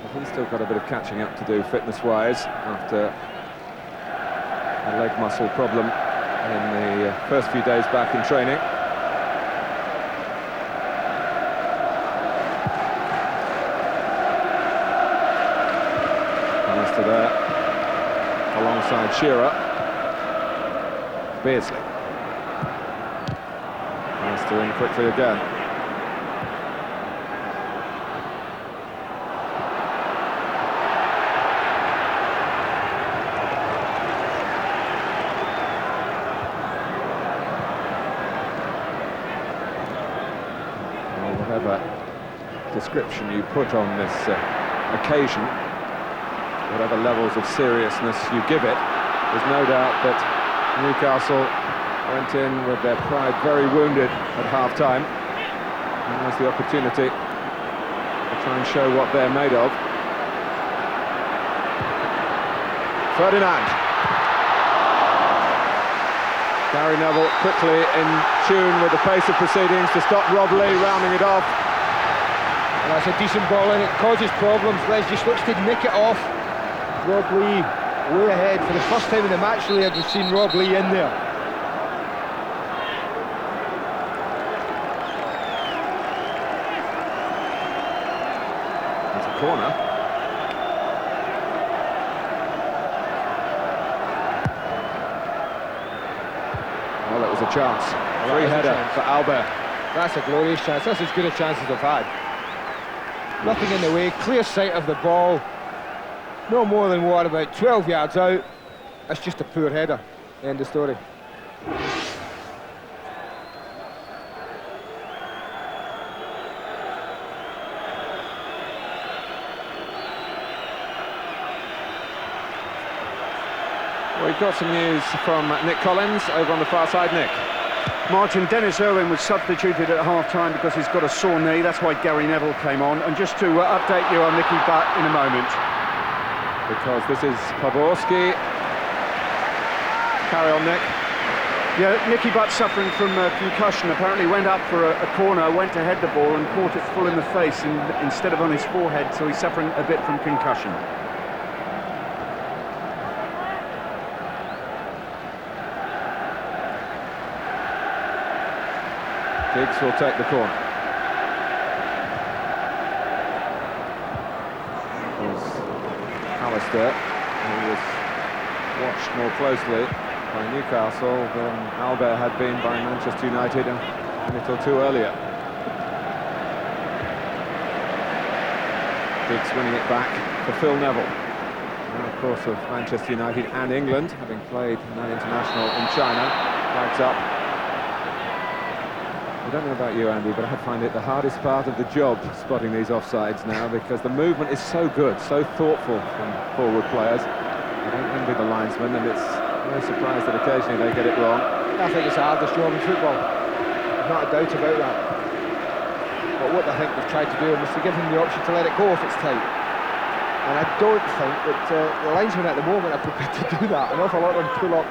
But he's still got a bit of catching up to do fitness-wise after a leg muscle problem in the first few days back in training. There, alongside Shearer. Beardsley. Master in quickly again. Well, whatever description you put on this occasion, whatever levels of seriousness you give it, there's no doubt that Newcastle went in with their pride very wounded at half-time. And there's the opportunity to try and show what they're made of. Ferdinand. Gary Neville quickly in tune with the pace of proceedings to stop Rob Lee rounding it off. And that's a decent ball and it causes problems. Les just looks to nick it off. Rob Lee way ahead. For the first time in the match really I've seen Rob Lee in there. It's a corner. Well, it was a chance. Free header for Albert. That's a glorious chance. That's as good a chance as I've had. Nothing in the way, clear sight of the ball. No more than what, about 12 yards out. That's just a poor header. End of story. Well, we've got some news from Nick Collins over on the far side. Nick. Martin, Dennis Irwin was substituted at half-time because he's got a sore knee. That's why Gary Neville came on. And just to update you on Nicky Butt in a moment. Because this is Pavorsky. Carry on, Nick. Yeah, Nicky Butt suffering from concussion. Apparently went up for a corner, went to head the ball and caught it full in the face instead of on his forehead, so he's suffering a bit from concussion. Giggs will take the corner. Alistair, who was watched more closely by Newcastle than Albert had been by Manchester United a minute or two earlier. Giggs winning it back for Phil Neville. Now, of course, of Manchester United and England, having played an international in China, flags up. I don't know about you, Andy, but I find it the hardest part of the job, spotting these offsides now, because the movement is so good, so thoughtful from forward players. I don't envy the linesmen, and it's no surprise that occasionally they get it wrong. I think it's the hardest job in football. Not a doubt about that. But what I think they've tried to do is to give them the option to let it go if it's tight. And I don't think that the linesmen at the moment are prepared to do that. An awful lot of them pull up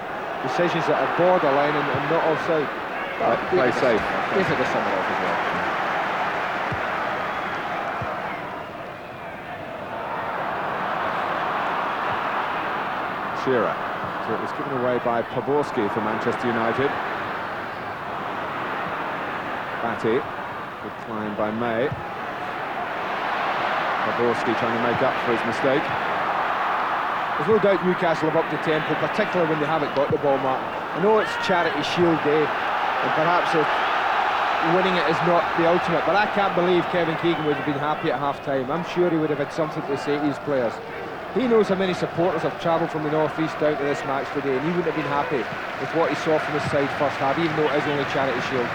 decisions that are borderline and not offside. Play safe. They think there's someone off as well. Shearer. So it was given away by Poborski for Manchester United. Batty, good climb by May. Poborski trying to make up for his mistake. There's no doubt Newcastle have upped the tempo, particularly when they haven't got the ball, Martin. I know it's Charity Shield day, and perhaps winning it is not the ultimate, but I can't believe Kevin Keegan would have been happy at half-time. I'm sure he would have had something to say to his players. He knows how many supporters have travelled from the North East down to this match today, and he wouldn't have been happy with what he saw from his side first half, even though it is only Charity Shield.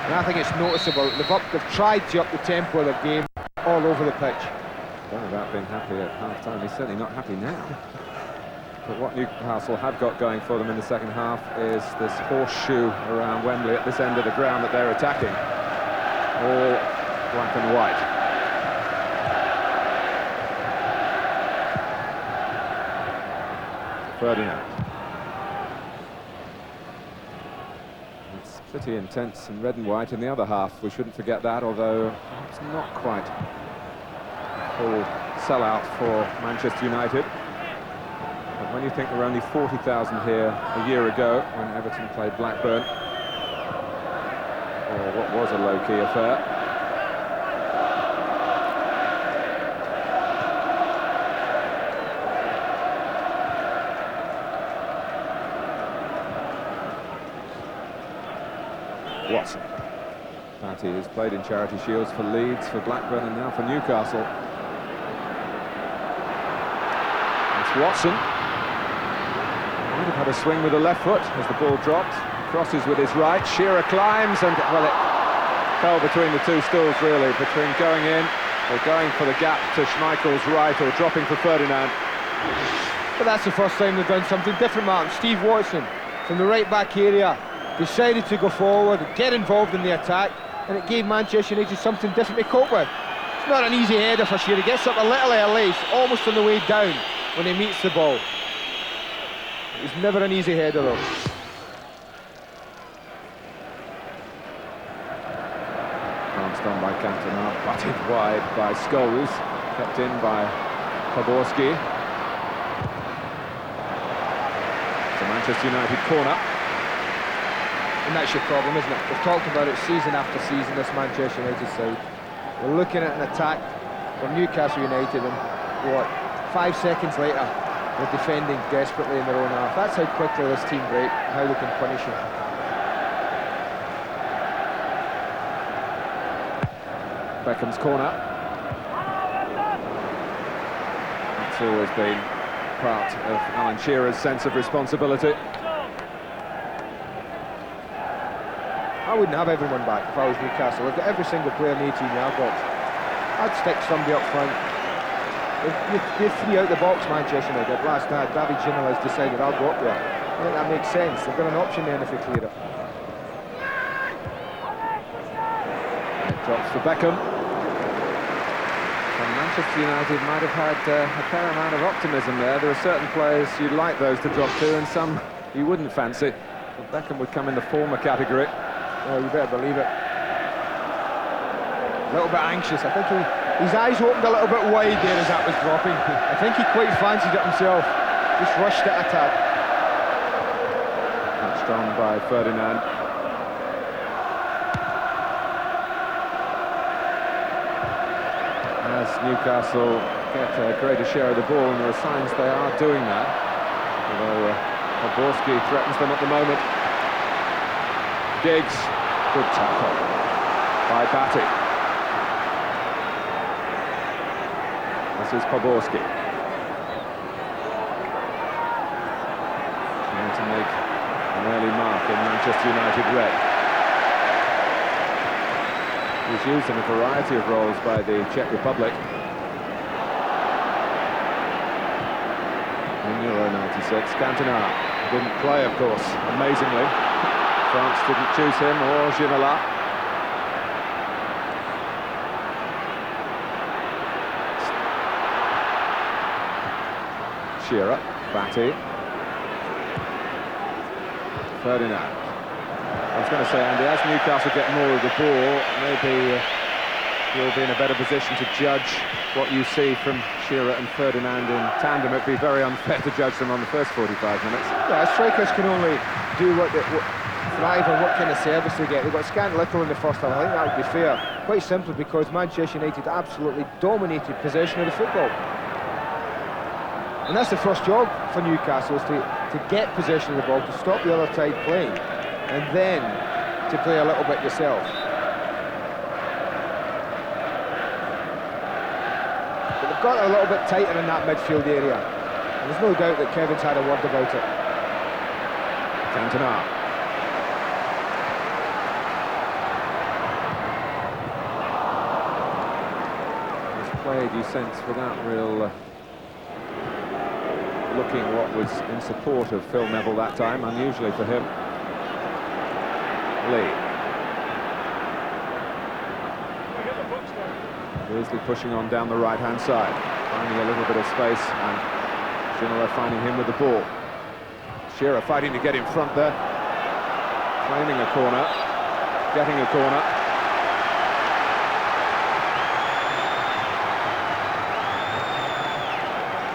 And I think it's noticeable. They've tried to up the tempo of their game all over the pitch. Don't know about being happy at half-time. He's certainly not happy now. But what Newcastle have got going for them in the second half is this horseshoe around Wembley at this end of the ground that they're attacking. All black and white. Ferdinand. It's pretty intense and red and white in the other half. We shouldn't forget that, although it's not quite full sellout for Manchester United. But when you think there were only 40,000 here a year ago when Everton played Blackburn, or what was a low-key affair, Watson. Batty has played in Charity Shields for Leeds, for Blackburn, and now for Newcastle. It's Watson. Might have had a swing with the left foot as the ball dropped. Crosses with his right. Shearer climbs, and well, it fell between the two stools really, between going in or going for the gap to Schmeichel's right or dropping for Ferdinand. But that's the first time they've done something different, Martin. Steve Watson from the right back area decided to go forward, get involved in the attack, and it gave Manchester United something different to cope with. It's not an easy header for Shearer. He gets up a little early, he's almost on the way down when he meets the ball. It was never an easy header though. Passed on by Cantona, butted wide by Scholes, kept in by Poborski. It's a Manchester United corner. And that's your problem, isn't it? We've talked about it season after season, this Manchester United side. We're looking at an attack from Newcastle United, and what, 5 seconds later, they're defending desperately in their own half. That's how quickly this team break, how they can punish you. Beckham's corner. That's always been part of Alan Shearer's sense of responsibility. I wouldn't have everyone back if I was Newcastle. I've got every single player in the 18-yard box. I'd stick somebody up front. They've three out the box, Manchester United. Last night, David Ginola has decided I'll go up there. I think that makes sense. They've got an option then if they clear it. It drops for Beckham. And Manchester United might have had a fair amount of optimism there. There are certain players you'd like those to drop to, and some you wouldn't fancy. But Beckham would come in the former category. Oh, you better believe it. A little bit anxious. I think his eyes opened a little bit wide there as that was dropping. I think he quite fancied it himself. Just rushed it a tad. Touched on by Ferdinand. As Newcastle get a greater share of the ball, and there are signs they are doing that. Although Poborski threatens them at the moment. Diggs, good tackle by Batty. This is Poborski. Trying to make an early mark in Manchester United red. He's used in a variety of roles by the Czech Republic. In Euro '96, Cantona didn't play, of course, amazingly. France didn't choose him or Ginola. Shearer, Batty. Ferdinand. I was going to say, Andy, as Newcastle get more of the ball, maybe you'll be in a better position to judge what you see from Shearer and Ferdinand in tandem. It'd be very unfair to judge them on the first 45 minutes. Yeah, strikers can only do what thrive on what kind of service they get. They got scant little in the first half. I think that would be fair, quite simply because Manchester United absolutely dominated possession of the football. And that's the first job for Newcastle, is to get possession of the ball, to stop the other side playing, and then to play a little bit yourself. But they've got a little bit tighter in that midfield area, and there's no doubt that Kevin's had a word about it. Cantona. He's played, you sense, without real looking what was in support of Phil Neville that time, unusually for him. Lee. Beasley pushing on down the right-hand side, finding a little bit of space, and Ginola finding him with the ball. Shearer fighting to get in front there, claiming a corner, getting a corner.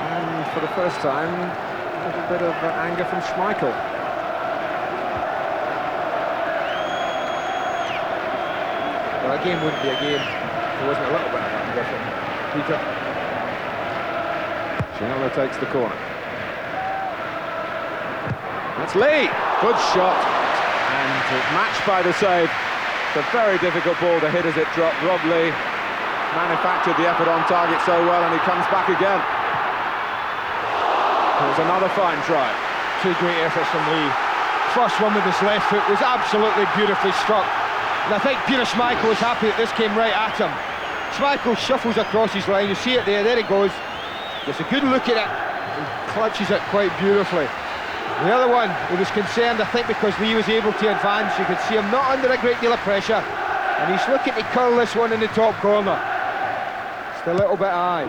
And for the first time, a little bit of anger from Schmeichel. Well, a game wouldn't be a game if there wasn't a little bit of anger from Peter. Ginola takes the corner. That's Lee, good shot, and matched by the save. It's a very difficult ball to hit as it dropped. Rob Lee manufactured the effort on target so well, and he comes back again. It was another fine try. Two great efforts from Lee. First one with his left foot was absolutely beautifully struck, and I think Peter Schmeichel was happy that this came right at him. Schmeichel shuffles across his line, you see it there he goes, gets a good look at it, and clutches it quite beautifully. The other one, he was concerned, I think, because Lee was able to advance. You could see him not under a great deal of pressure, and he's looking to curl this one in the top corner. Just a little bit high.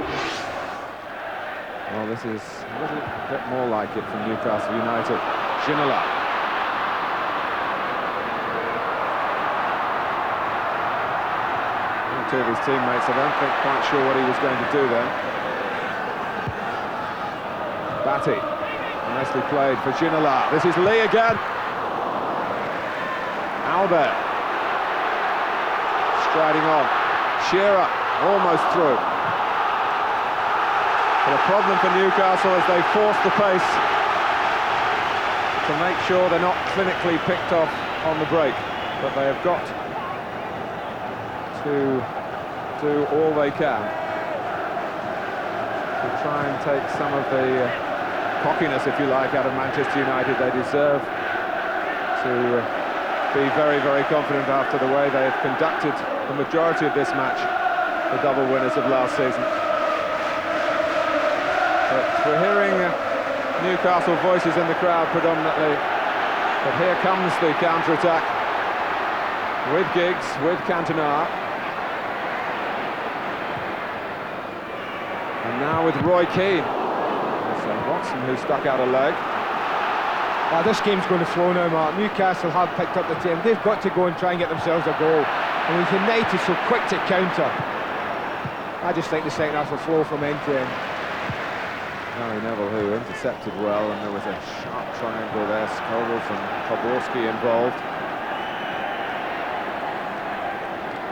Well, this is a little bit more like it from Newcastle United. Ginola. Two of his teammates, I don't think, quite sure what he was going to do then. Batty. Nicely played for Ginola. This is Lee again. Albert. Striding on. Shearer almost through. But a problem for Newcastle as they force the pace to make sure they're not clinically picked off on the break. But they have got to do all they can to try and take some of the cockiness, if you like, out of Manchester United. They deserve to be very, very confident after the way they have conducted the majority of this match, the double winners of last season. But we're hearing Newcastle voices in the crowd predominantly. But here comes the counter-attack with Giggs, with Cantona. And now with Roy Keane. Watson, who stuck out a leg. This game's going to flow now, Mark. Newcastle have picked up the team. They've got to go and try and get themselves a goal. And with United so quick to counter, I just think the second half will flow from end to end. Gary Neville, who intercepted well, and there was a sharp triangle there. Scholes and Poborski involved.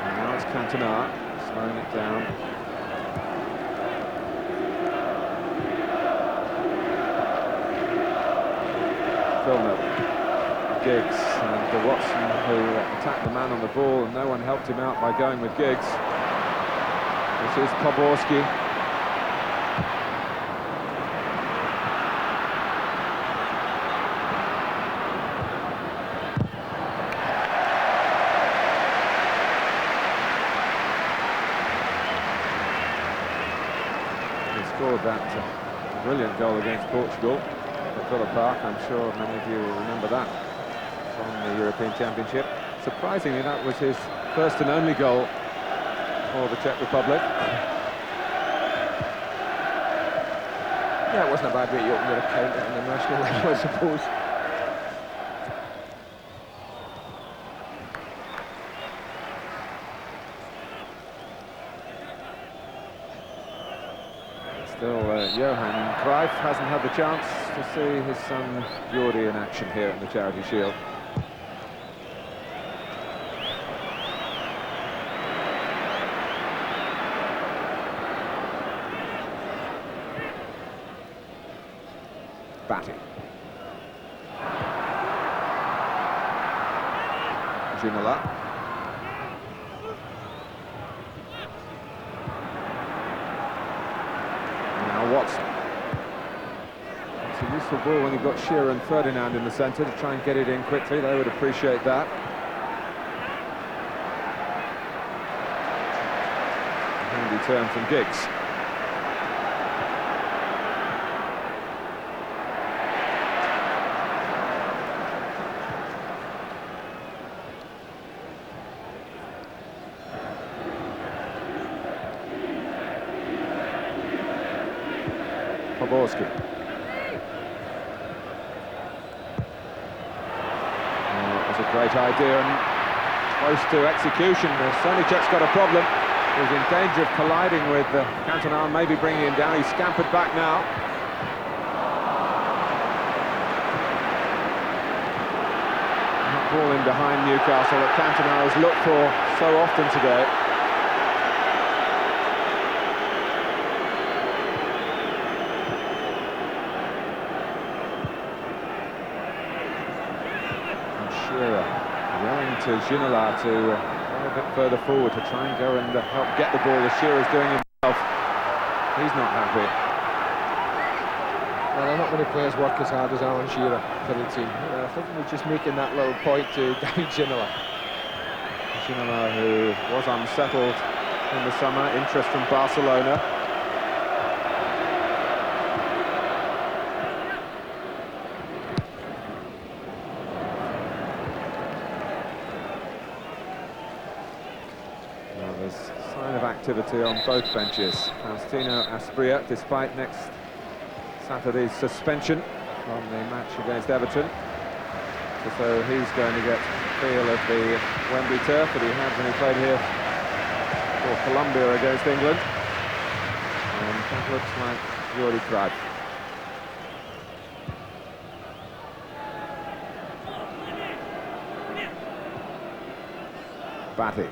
And now it's Cantona, slowing it down. Phil Neville, Giggs, and Watson, who attacked the man on the ball, and no one helped him out by going with Giggs. This is Poborski. He scored that brilliant goal against Portugal at Villa Park. I'm sure many of you will remember that from the European Championship. Surprisingly, that was his first and only goal for the Czech Republic. Yeah, it wasn't a bad way to open your account at the national level, I suppose. Still, Johan Cruyff hasn't had the chance to see his son Jordi in action here in the Charity Shield. Batty. Ginola. Now Watson. It's a useful ball when you've got Shearer and Ferdinand in the centre to try and get it in quickly. They would appreciate that. A handy turn from Giggs. Poborski. That was a great idea and close to execution. Sonicek's got a problem. He was in danger of colliding with Cantona, maybe bringing him down. He's scampered back now. That ball in behind Newcastle that Cantona has looked for so often today. Going to Ginola to go a bit further forward to try and go and help get the ball as Shearer's doing himself. He's not happy. Well, not many players work as hard as Alan Shearer for the team. I think we're just making that little point to David Ginola. Ginola, who was unsettled in the summer, interest from Barcelona. Activity on both benches. Faustino Asprilla, despite next Saturday's suspension from the match against Everton, so he's going to get feel of the Wembley turf that he had when he played here for Colombia against England. And that looks like Jordi Cruyff. Batty.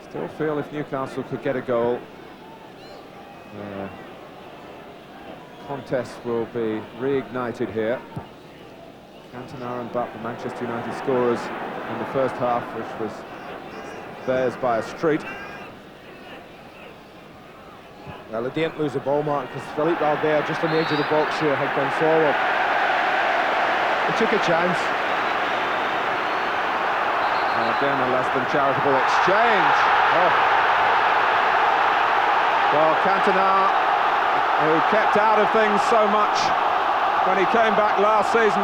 Still feel if Newcastle could get a goal, the contest will be reignited here. Cantona and Butt, the Manchester United scorers in the first half, which was theirs by a street. Well, they didn't lose the ball, Mark, because Philippe Albert, just on the edge of the box here, had gone forward. They took a chance. Again, a less than charitable exchange. Oh. Well, Cantona, who kept out of things so much when he came back last season.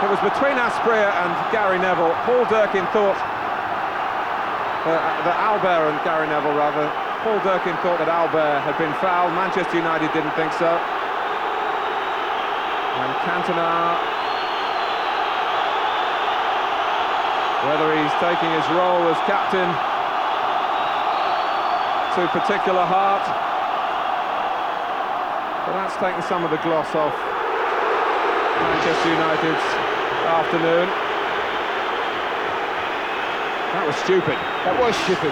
It was between Asprilla and Gary Neville. Paul Durkin thought that Albert and Gary Neville, rather. Paul Durkin thought that Albert had been fouled. Manchester United didn't think so. And Cantona, whether he's taking his role as captain to particular heart, but that's taken some of the gloss off Manchester United's afternoon. That was stupid. That was stupid.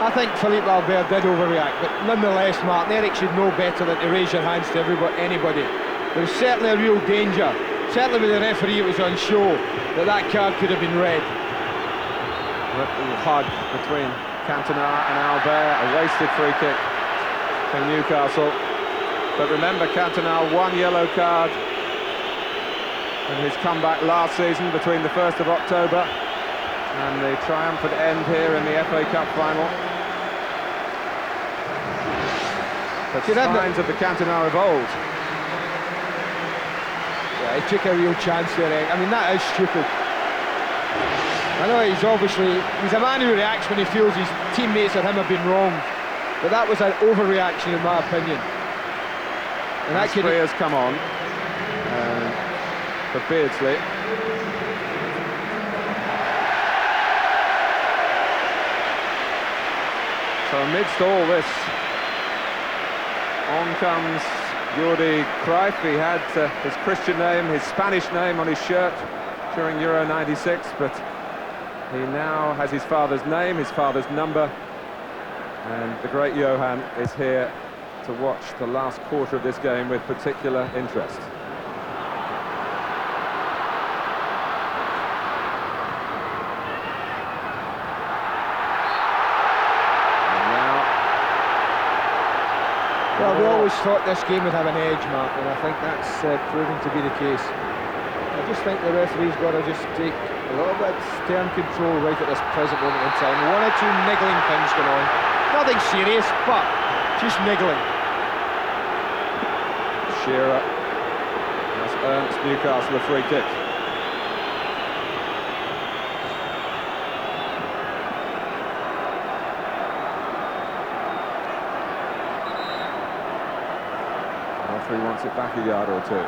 I think Philippe Albert did overreact, but nonetheless, Martin, Eric should know better than to raise your hands to anybody. There was certainly a real danger, certainly with the referee it was on show, that card could have been red. Little hug between Cantona and Albert, a wasted free kick from Newcastle. But remember, Cantona, one yellow card in his comeback last season between the 1st of October and the triumphant end here in the FA Cup final. But signs of the Cantona of old. Yeah, he took a real chance there, Eric. I mean, that is stupid. I know he's a man who reacts when he feels his teammates or him have been wrong, but that was an overreaction in my opinion. And that Asprilla's come on for Beardsley. So amidst all this On comes Jordi Cruyff. He had his Christian name, his Spanish name on his shirt during Euro 96, but he now has his father's name, his father's number, and the great Johan is here to watch the last quarter of this game with particular interest. Well, we always thought this game would have an edge, Mark, and I think that's proving to be the case. I just think the referee's got to just take a little bit of stern control right at this present moment in time. One or two niggling things going on. Nothing serious, but just niggling. Shearer has earned Newcastle a free kick. He wants it back a yard or two.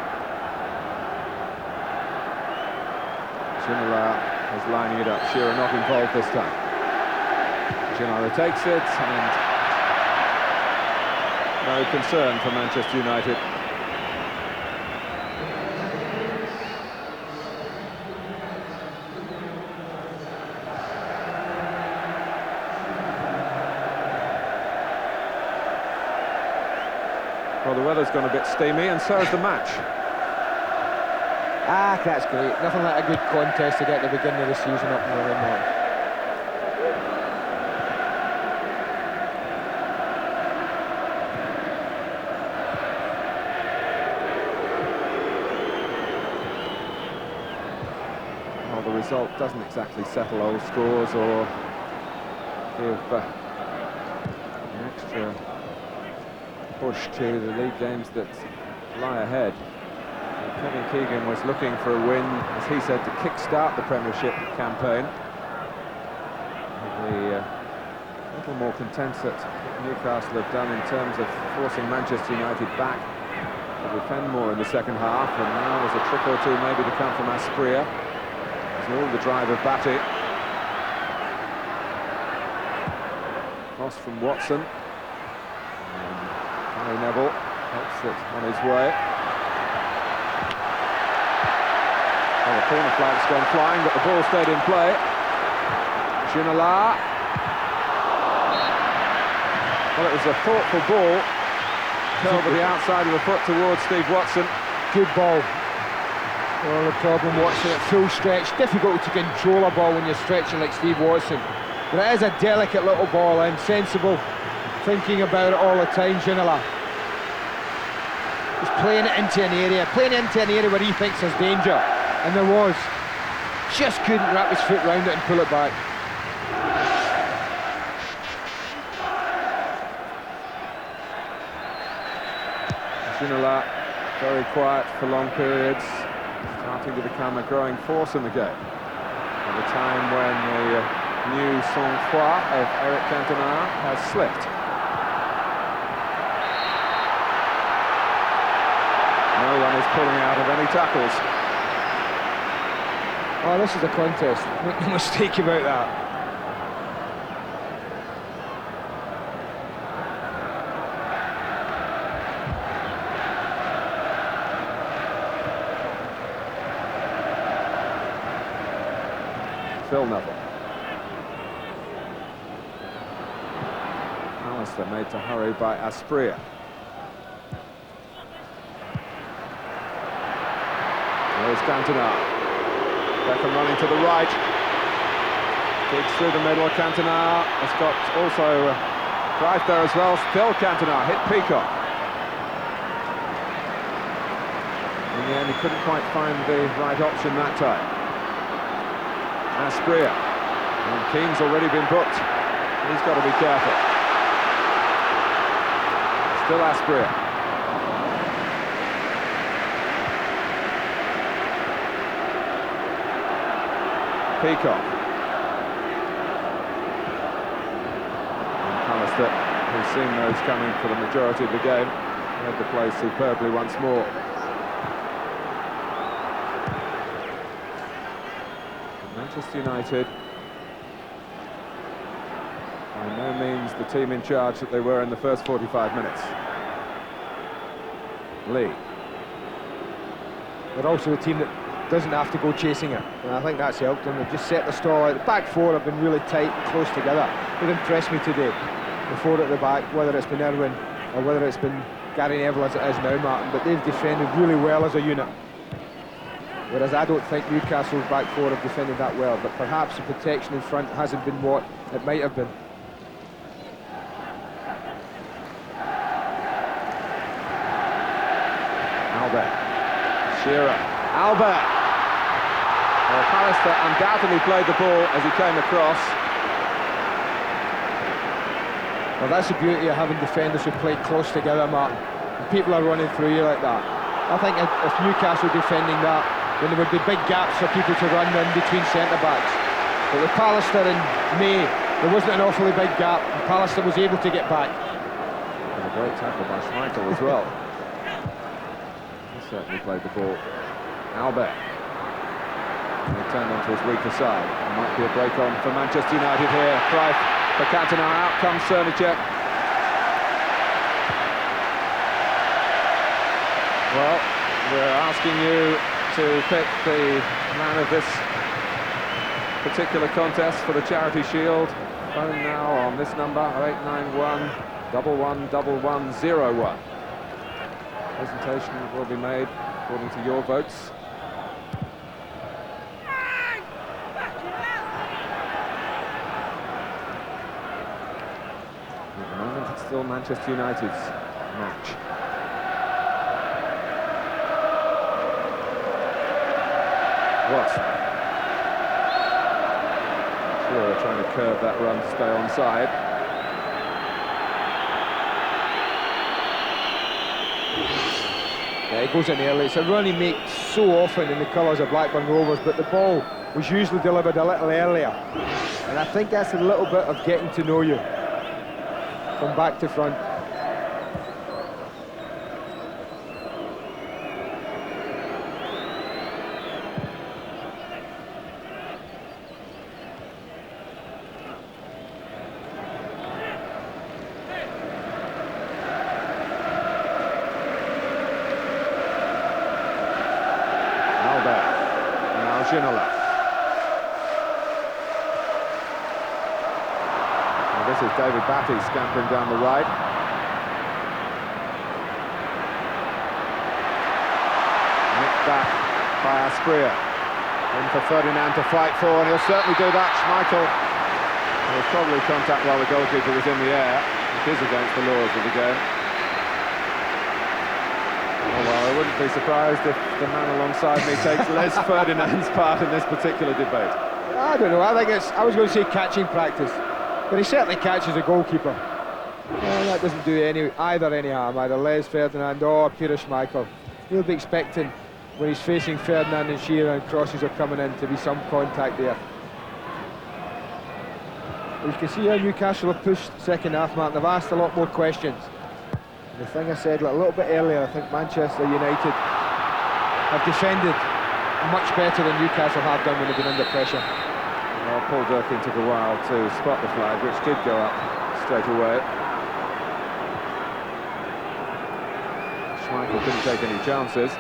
Ginola is lining it up. Shearer not involved this time. Ginola takes it, and no concern for Manchester United. Well, the weather's gone a bit steamy, and so is the match. Ah, that's great. Nothing like a good contest to get the beginning of the season up and running, Mark. Well, the result doesn't exactly settle old scores or give an extra push to the league games that lie ahead. Kevin Keegan was looking for a win, as he said, to kick-start the Premiership campaign. A little more content that Newcastle have done in terms of forcing Manchester United back to defend more in the second half, and now there's a trick or two maybe to come from Asprilla. There's all the drive of Batty. Cross from Watson. Harry Neville helps it on his way. Well, the corner flag's gone flying, but the ball stayed in play. Ginola. Well, it was a thoughtful ball. Curled with the outside of the foot towards Steve Watson. Good ball. Well, the problem, Watson at full stretch. Difficult to control a ball when you're stretching like Steve Watson. But it is a delicate little ball, and sensible. Thinking about it all the time, Ginola. He's playing it into an area where he thinks there's danger, and there was. Just couldn't wrap his foot round it and pull it back. Ginola, very quiet for long periods, starting to become a growing force in the game. At a time when the new sang-froid of Eric Cantona has slipped. No one is pulling out of any tackles. Oh, this is a contest. Make no mistake about that. Phil Neville. Alistair made to hurry by Asprilla. There's Cantona. Beckham running to the right. Digs through the middle. Cantona has got also Cruyff there as well. Still Cantona hit Peacock. In the end, he couldn't quite find the right option that time. Asprilla. And Keane's already been booked. He's got to be careful. Still Asprilla. Peacock. And Alistair, who's seen those coming for the majority of the game, read the play superbly once more. Manchester United, by no means the team in charge that they were in the first 45 minutes. Lee. They're also a team that doesn't have to go chasing it, and I think that's helped them. They've just set the stall out. The back four have been really tight and close together. They've impressed me today. The four at the back, whether it's been Irwin or whether it's been Gary Neville as it is now, Martin, but they've defended really well as a unit. Whereas I don't think Newcastle's back four have defended that well, but perhaps the protection in front hasn't been what it might have been. Albert. Shearer. Albert. Well, Pallister undoubtedly played the ball as he came across. Well, that's the beauty of having defenders who play close together, Martin. And people are running through you like that. I think if Newcastle defending that, then there would be big gaps for people to run in between centre-backs. But with Pallister and May, there wasn't an awfully big gap, and Pallister was able to get back. And a great tackle by Schmeichel as well. He certainly played the ball. Albert. And he turned onto his weaker side. There might be a break on for Manchester United here. Cruyff for Cantona, out comes Cernicek. Well, we're asking you to pick the man of this particular contest for the Charity Shield. Phone now on this number, 0891 111101. Presentation will be made according to your votes. At the moment, it's still Manchester United's match. Watson. Shearer trying to curve that run to stay onside. Yeah, he goes in early. It's a run he makes so often in the colours of Blackburn Rovers, but the ball was usually delivered a little earlier. And I think that's a little bit of getting to know you from back to front. Now this is David Batty scampering down the right. Nicked back by Asprilla. In for Ferdinand to fight for, and he'll certainly do that. Schmeichel. There was probably contact while the goalkeeper was in the air. It is against the laws of the game. Well, I wouldn't be surprised if the man alongside me takes Les Ferdinand's part in this particular debate. I don't know, I think it's, I was going to say catching practice, but he certainly catches a goalkeeper. That doesn't do any harm, either Les Ferdinand or Peter Schmeichel. He'll be expecting, when he's facing Ferdinand and Shearer and crosses are coming in, to be some contact there. But you can see how Newcastle have pushed second half, Martin. They've asked a lot more questions. The thing I said a little bit earlier, I think Manchester United have defended much better than Newcastle have done when they've been under pressure. Well, Paul Durkin took a while to spot the flag, which did go up straight away. Schmeichel didn't take any chances.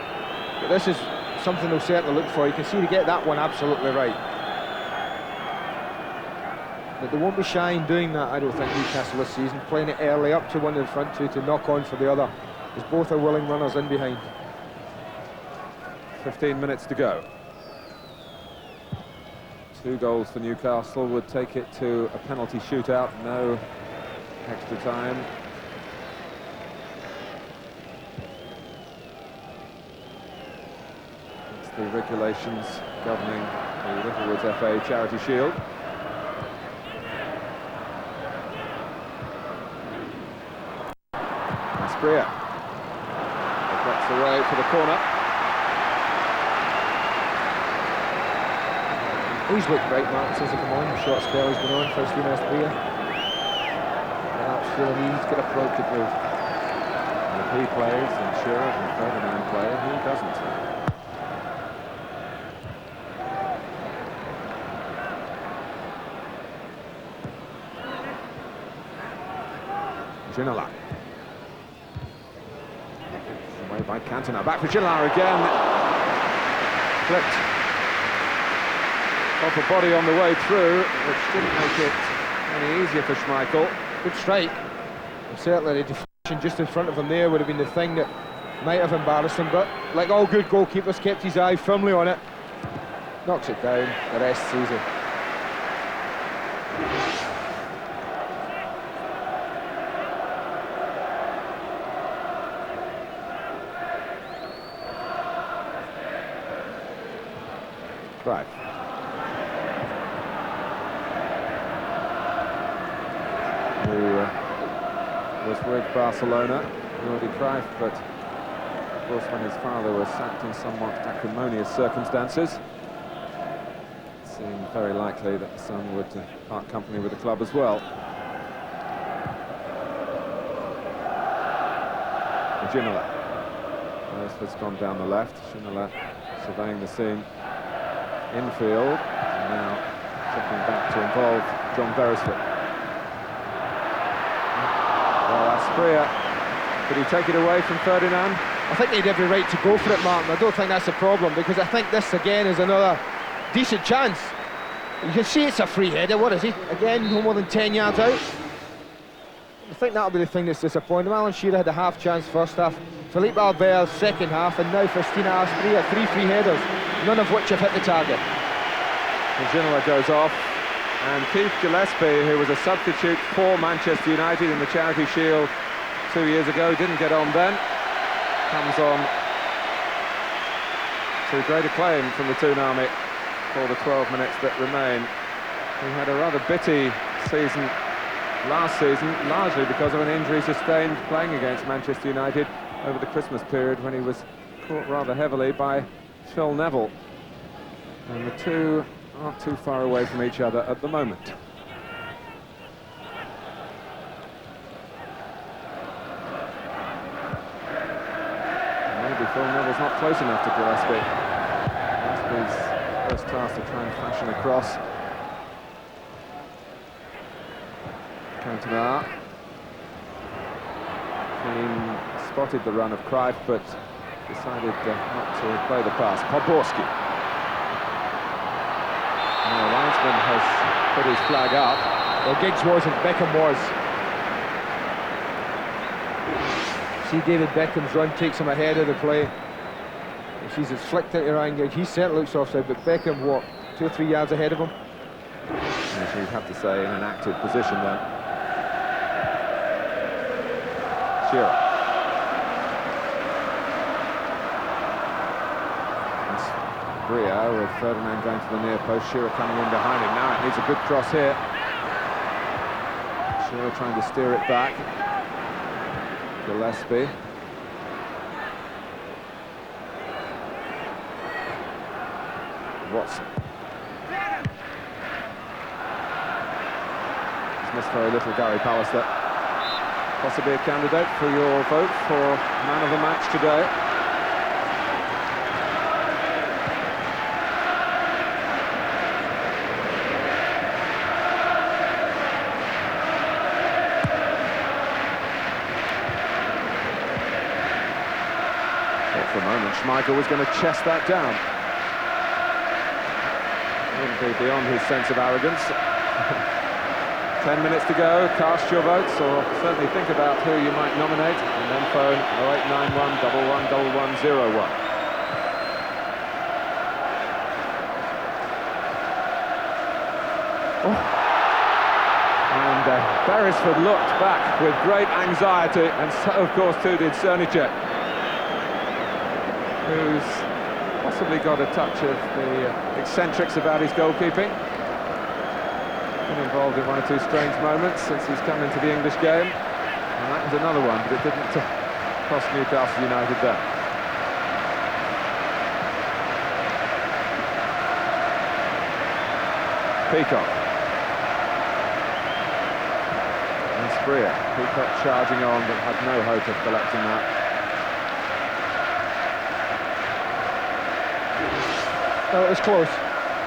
But this is something they'll certainly look for. You can see they get that one absolutely right. But they won't be shy in doing that, I don't think, Newcastle this season, playing it early up to one in front two to knock on for the other, as both are willing runners in behind. 15 minutes to go. 2 goals for Newcastle would take it to a penalty shootout, no extra time. It's the regulations governing the Littlewoods FA Charity Shield. Asprilla gets away for the corner. He's looked bright, Martin, since he came on. The short spell he's been on for Steven Asprilla. Perhaps feeling he's got a point to prove. And if he plays, and Shearer and Ferdinand play, he doesn't. Ginola. Away by Cantona. Back for Ginola again. Flipped off a body on the way through, which didn't make it any easier for Schmeichel. Good strike. And certainly the deflection just in front of him there would have been the thing that might have embarrassed him, but like all good goalkeepers, kept his eye firmly on it. Knocks it down, the rest sees it. Right. Who was with Barcelona, Jordi Cruyff, but of course when his father was sacked in somewhat acrimonious circumstances, it seemed very likely that the son would part company with the club as well. Ginola. First has gone down the left. Ginola surveying the scene. Infield, and now checking back to involve John Beresford. Well, Asprilla, could he take it away from Ferdinand? I think they'd every right to go for it, Martin. I don't think that's a problem, because I think this again is another decent chance. You can see it's a free header. What is he? Again, no more than 10 yards out. I think that'll be the thing that's disappointing. Alan Shearer had a half chance first half, Philippe Albert second half, and now Faustina Asprilla, 3 free headers, none of which have hit the target. Ginola goes off, and Keith Gillespie, who was a substitute for Manchester United in the Charity Shield 2 years ago, didn't get on then, comes on to great acclaim from the Toonami for the 12 minutes that remain. He had a rather bitty season last season, largely because of an injury sustained playing against Manchester United over the Christmas period, when he was caught rather heavily by Phil Neville. And the two aren't too far away from each other at the moment. Maybe Phil Neville's not close enough to Gillespie. Gillespie's first task to try and fashion a cross. Cantona. Keane spotted the run of Cruyff, but decided not to play the pass. Podborski. Now, the linesman has put his flag up. Well, Giggs wasn't, Beckham was. See David Beckham's run takes him ahead of the play. He sees it's flicked into Ryan Giggs. He certainly looks offside, but Beckham, what, 2 or 3 yards ahead of him? Yes, you'd have to say in an active position then. Shearer. Bria with Ferdinand going to the near post, Shearer coming in behind him. Now it needs a good cross here. Shearer trying to steer it back. Gillespie. Watson. He's missed very little, Gary Pallister. Possibly a candidate for your vote for man of the match today. For a moment, Schmeichel was going to chest that down. Wouldn't be beyond his sense of arrogance. 10 minutes to go, cast your votes, or certainly think about who you might nominate, and then phone 0891 111101. And Beresford looked back with great anxiety, and so of course too did Cernicek, who's possibly got a touch of the eccentrics about his goalkeeping. Been involved in 1 or 2 strange moments since he's come into the English game, and that was another one, but it didn't cost Newcastle United there. Peacock. And Asprilla. Peacock charging on, but had no hope of collecting that. Well, it was close.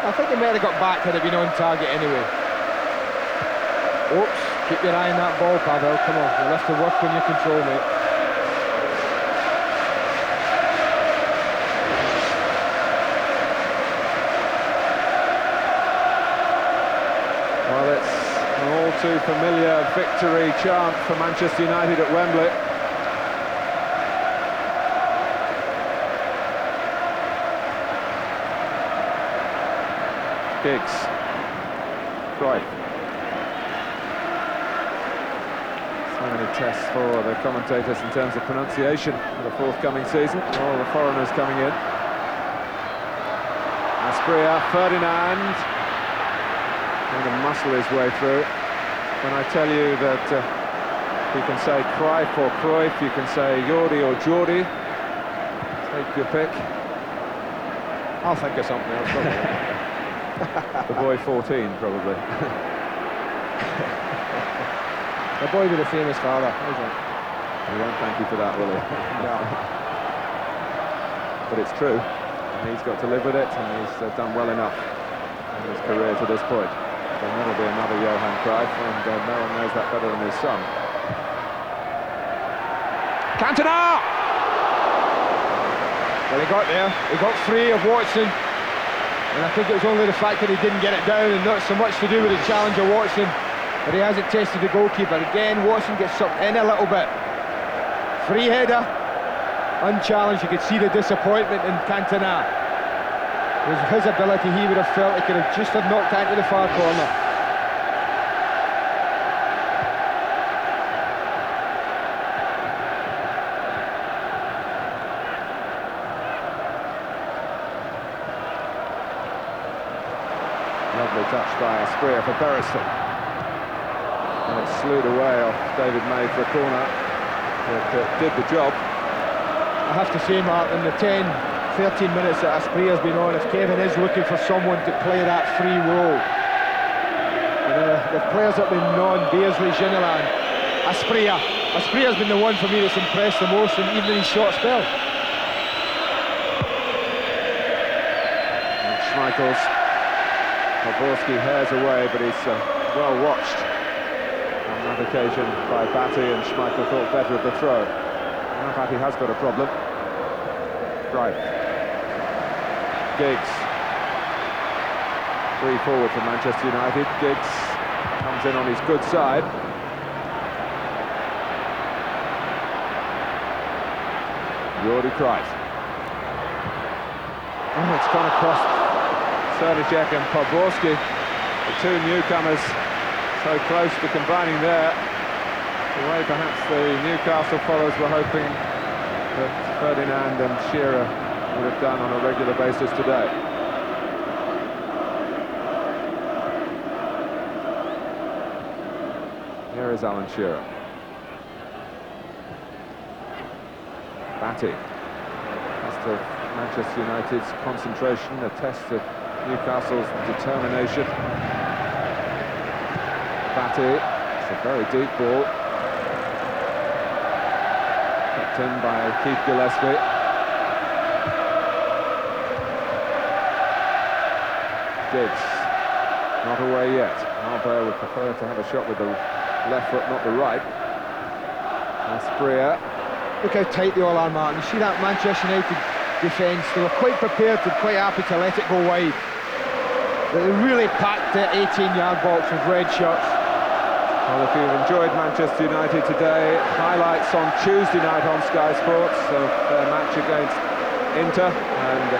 I think they might have got back had it been on target anyway. Oops, keep your eye on that ball, Pavel. Come on, you'll have to work on your control, mate. too familiar victory chant for Manchester United at Wembley. Giggs. Cruyff. So many tests for the commentators in terms of pronunciation for the forthcoming season. All the foreigners coming in. Asprilla, Ferdinand. Trying to muscle his way through. When I tell you that you can say Cruyff or Cruyff, you can say Jordi or Jordi. Take your pick. I'll think of something else. The boy 14, probably. The boy with the famous father. He won't thank you for that, will he? No. But it's true. And he's got to live with it, and he's done well enough in his career to this point. There'll never be another Johan Cruyff, and no one knows that better than his son. Cantona! Well, he got there. He got free of Watson. And I think it was only the fact that he didn't get it down, and not so much to do with the challenge of Watson, but he hasn't tested the goalkeeper. Again, Watson gets sucked in a little bit. Free header, unchallenged. You could see the disappointment in Cantona. It was his ability. He would have felt he could have just knocked out to the far corner. Lovely touch by Asprilla for Beresford. And it slewed away off David May for a corner. It did the job. I have to say, Mark, in the 10-13 minutes that Asprilla's been on, if Kevin is looking for someone to play that free role, the players that have been on, Beardsley, Ginola, Asprilla. Asprilla's been the one for me that's impressed the most, and even in his short spell. And Schmeichel's. Jaworski hairs away, but he's well watched on that occasion by Batty, and Schmeichel thought better of the throw. Now Batty has got a problem. Right. Giggs. Free forward for Manchester United. Giggs comes in on his good side. Jordi Cruyff. Oh, it's gone across Serdacek and Podborski, the two newcomers so close to combining there. The way perhaps the Newcastle followers were hoping that Ferdinand and Shearer would have done on a regular basis today. Here is Alan Shearer. Batty. Test of Manchester United's concentration, a test of Newcastle's determination. Batty, it's a very deep ball. Kept in by Keith Gillespie. Giggs, not away yet. Albert would prefer to have a shot with the left foot, not the right. Asprilla. Look how tight they all are, Martin. You see that Manchester United defence? They were quite prepared and quite happy to let it go wide. They really packed the 18-yard box with red shirts. Well, if you've enjoyed Manchester United today, highlights on Tuesday night on Sky Sports of their match against Inter and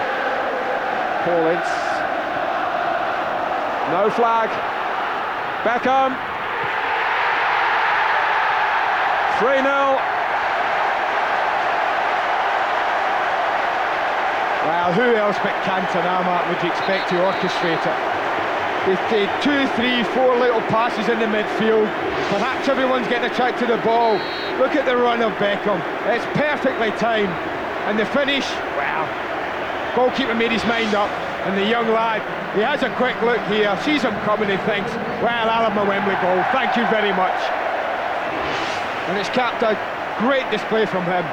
Paul Ince. No flag. Beckham. 3-0. Well, who else but Cantona, Mark, would you expect to orchestrate it? They've played 2, 3, 4 little passes in the midfield. Perhaps everyone's getting a track to the ball. Look at the run of Beckham. It's perfectly timed. And the finish, well, goalkeeper made his mind up. And the young lad, he has a quick look here, sees him coming and thinks, well, I'll have my Wembley goal. Thank you very much. And it's capped a great display from him.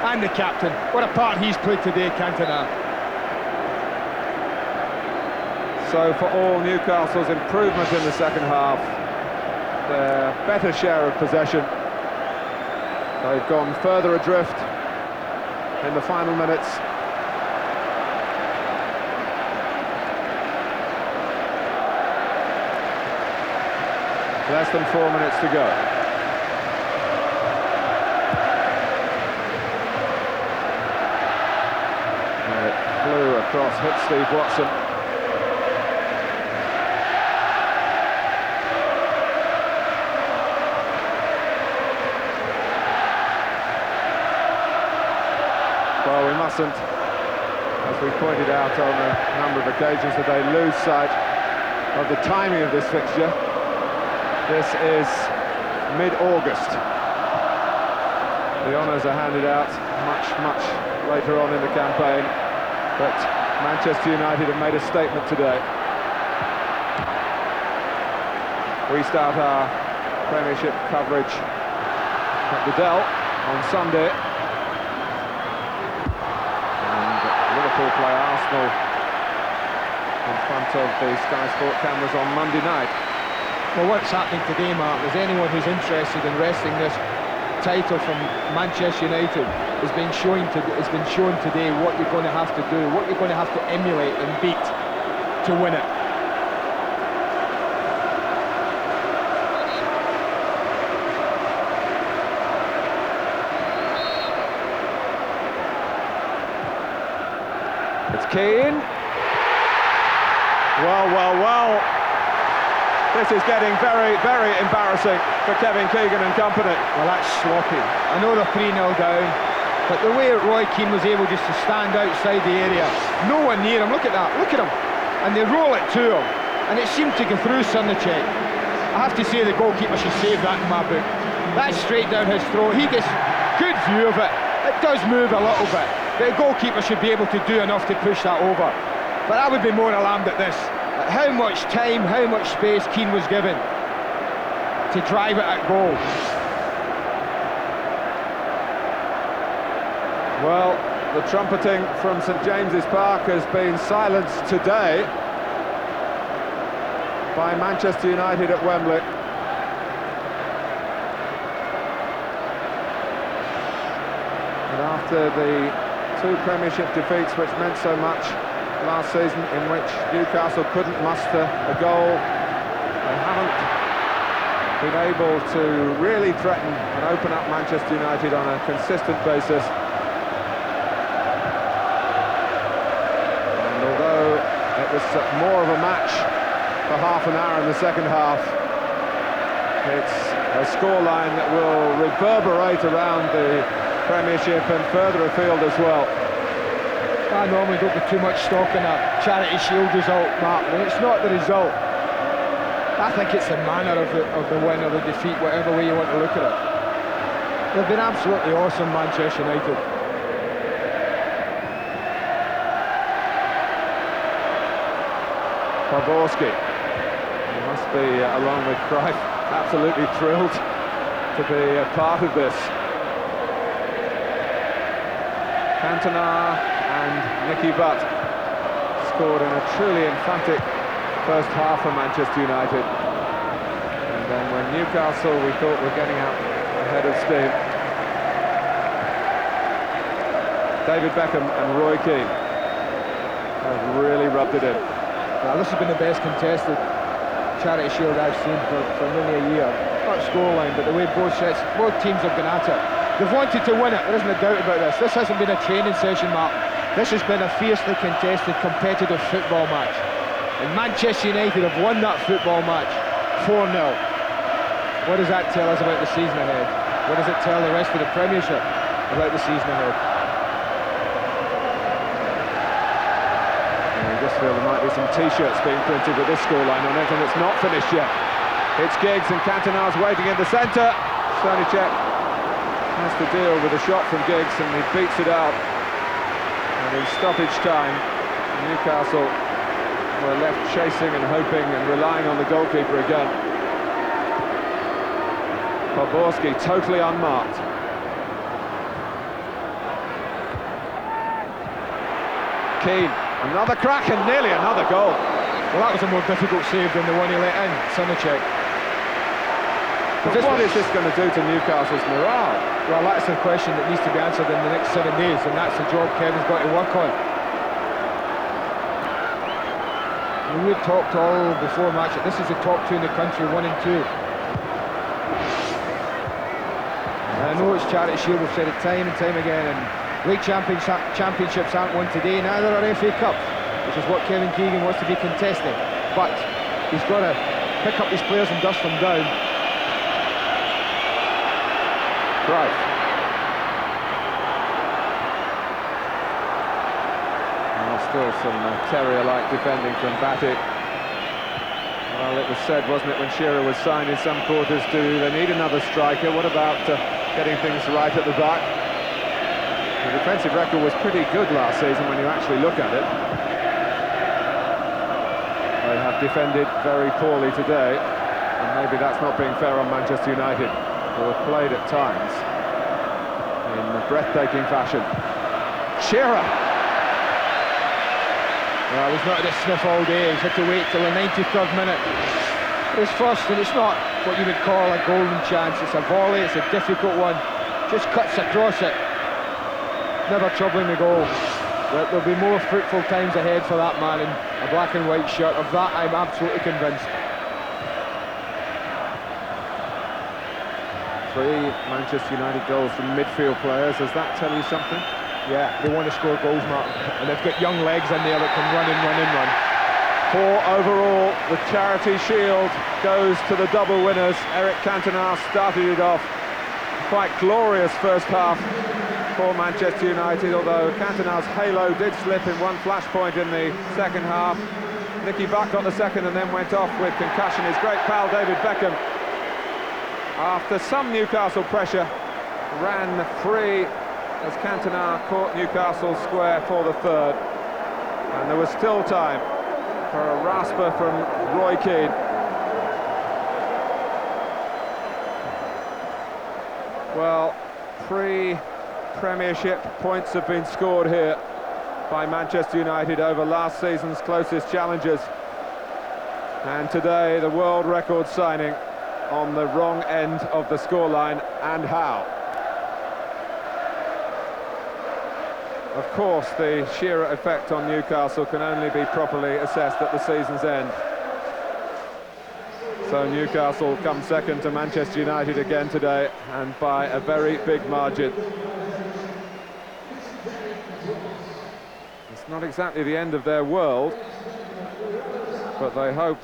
And the captain. What a part he's played today, Cantona. So for all Newcastle's improvement in the second half, their better share of possession, they've gone further adrift in the final minutes. Less than 4 minutes to go. And it flew across, hit Steve Watson. Well, we mustn't, as we pointed out on a number of occasions today, lose sight of the timing of this fixture. This is mid-August. The honours are handed out much later on in the campaign, but Manchester United have made a statement today. We start our Premiership coverage at the Dell on Sunday. Liverpool play Arsenal in front of the Sky Sport cameras on Monday night. Well, what's happening today, Mark, is anyone who's interested in wresting this title from Manchester United has been shown today what you're going to have to do, what you're going to have to emulate and beat to win it. It's Keane. Well. This is getting very embarrassing for Kevin Keegan and company. Well, that's sloppy. I know they're 3-0 down, but the way Roy Keane was able just to stand outside the area, no one near him, look at that, look at him. And they roll it to him, and it seemed to go through Sundercheck. I have to say the goalkeeper should save that in my book. That's straight down his throat. He gets good view of it. It does move a little bit. The goalkeeper should be able to do enough to push that over. But I would be more alarmed at this. At how much time, how much space Keane was given to drive it at goal. Well, the trumpeting from St James's Park has been silenced today by Manchester United at Wembley. And after the 2 Premiership defeats which meant so much last season, in which Newcastle couldn't muster a goal, they haven't been able to really threaten and open up Manchester United on a consistent basis. And although it was more of a match for half an hour in the second half, it's a scoreline that will reverberate around the Premiership and further afield as well. I normally don't put too much stock in a Charity Shield result, Mark, and it's not the result. I think it's the manner of the win or the defeat, whatever way you want to look at it. They've been absolutely awesome, Manchester United. Poborski, he must be, along with Cruyff, absolutely thrilled to be a part of this. Cantona and Nicky Butt scored in a truly emphatic first half for Manchester United. And then when Newcastle, we thought, were getting out ahead of steam, David Beckham and Roy Keane have really rubbed it in. Well, this has been the best contested Charity Shield I've seen for nearly a year. Not scoreline, but the way both teams have been at it. They've wanted to win it, there isn't a doubt about this. This hasn't been a training session, Mark. This has been a fiercely contested, competitive football match. And Manchester United have won that football match 4-0. What does that tell us about the season ahead? What does it tell the rest of the Premiership about the season ahead? I just feel there might be some T-shirts being printed with this scoreline on it, and it's not finished yet. It's Giggs and Cantona's waiting in the centre. Stoneycheck has to deal with a shot from Giggs, and he beats it out. And in stoppage time, Newcastle were left chasing and hoping and relying on the goalkeeper again. Poborski totally unmarked. Keane, another crack and nearly another goal. Well, that was a more difficult save than the one he let in, Stoneycheck. But what is this going to do to Newcastle's morale? Well, that's a question that needs to be answered in the next 7 days, and that's the job Kevin's got to work on. We've talked all before match that this is the top 2 in the country, 1 and 2. And I know it's Charity Shield, we've said it time and time again, and league championships aren't won today, neither are FA Cup, which is what Kevin Keegan wants to be contesting. But he's got to pick up his players and dust them down. Right. Still some terrier-like defending from Batic. Well, it was said, wasn't it, when Shearer was signed in some quarters, do they need another striker? What about getting things right at the back? The defensive record was pretty good last season when you actually look at it. They have defended very poorly today, and maybe that's not being fair on Manchester United, who have played at times in a breathtaking fashion. Shearer! Well, he's not had a sniff all day. He's had to wait till the 93rd minute. His first, and it's not what you would call a golden chance. It's a volley, it's a difficult one. Just cuts across it. Never troubling the goal. But there'll be more fruitful times ahead for that man in a black and white shirt. Of that, I'm absolutely convinced. 3 Manchester United goals from midfield players. Does that tell you something? Yeah, they want to score goals, Martin, and they've got young legs in there that can run and run and run. 4 overall, the Charity Shield goes to the double winners. Eric Cantona started it off. Quite glorious first half for Manchester United, although Cantona's halo did slip in one flashpoint in the second half. Nicky Butt got the second and then went off with concussion. His great pal David Beckham, after some Newcastle pressure, ran free as Cantona caught Newcastle square for the third, and there was still time for a rasper from Roy Keane. Well, pre-Premiership points have been scored here by Manchester United over last season's closest challengers, and today the world record signing on the wrong end of the scoreline, and how. Of course, the Shearer effect on Newcastle can only be properly assessed at the season's end. So Newcastle come second to Manchester United again today, and by a very big margin. It's not exactly the end of their world, but they hope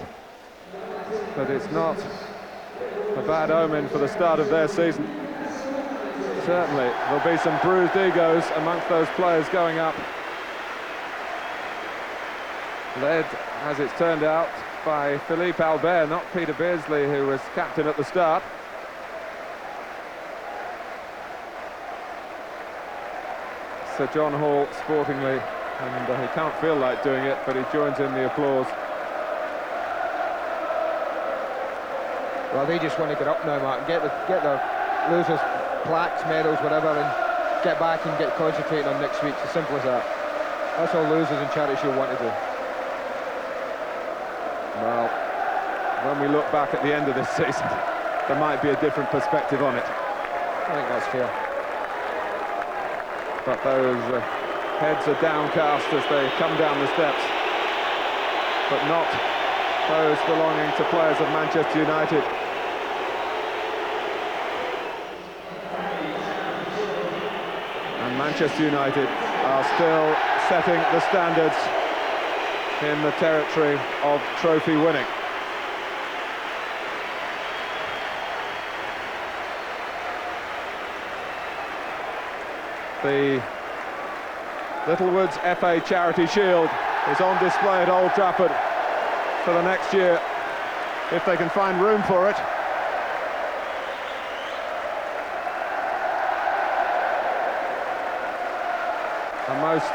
that it's not a bad omen for the start of their season. Certainly, there'll be some bruised egos amongst those players going up. Led, as it's turned out, by Philippe Albert, not Peter Beardsley, who was captain at the start. Sir John Hall, sportingly, and he can't feel like doing it, but he joins in the applause. Well, they just want to get up now, Mark, get their losers plaques, medals, whatever, and get back and get concentrating on next week. It's as simple as that. That's all losers and Charity Shield want to do. Well, when we look back at the end of this season, there might be a different perspective on it. I think that's fair. But those heads are downcast as they come down the steps, but not those belonging to players of Manchester United. Manchester United are still setting the standards in the territory of trophy winning. The Littlewoods FA Charity Shield is on display at Old Trafford for the next year, if they can find room for it. A most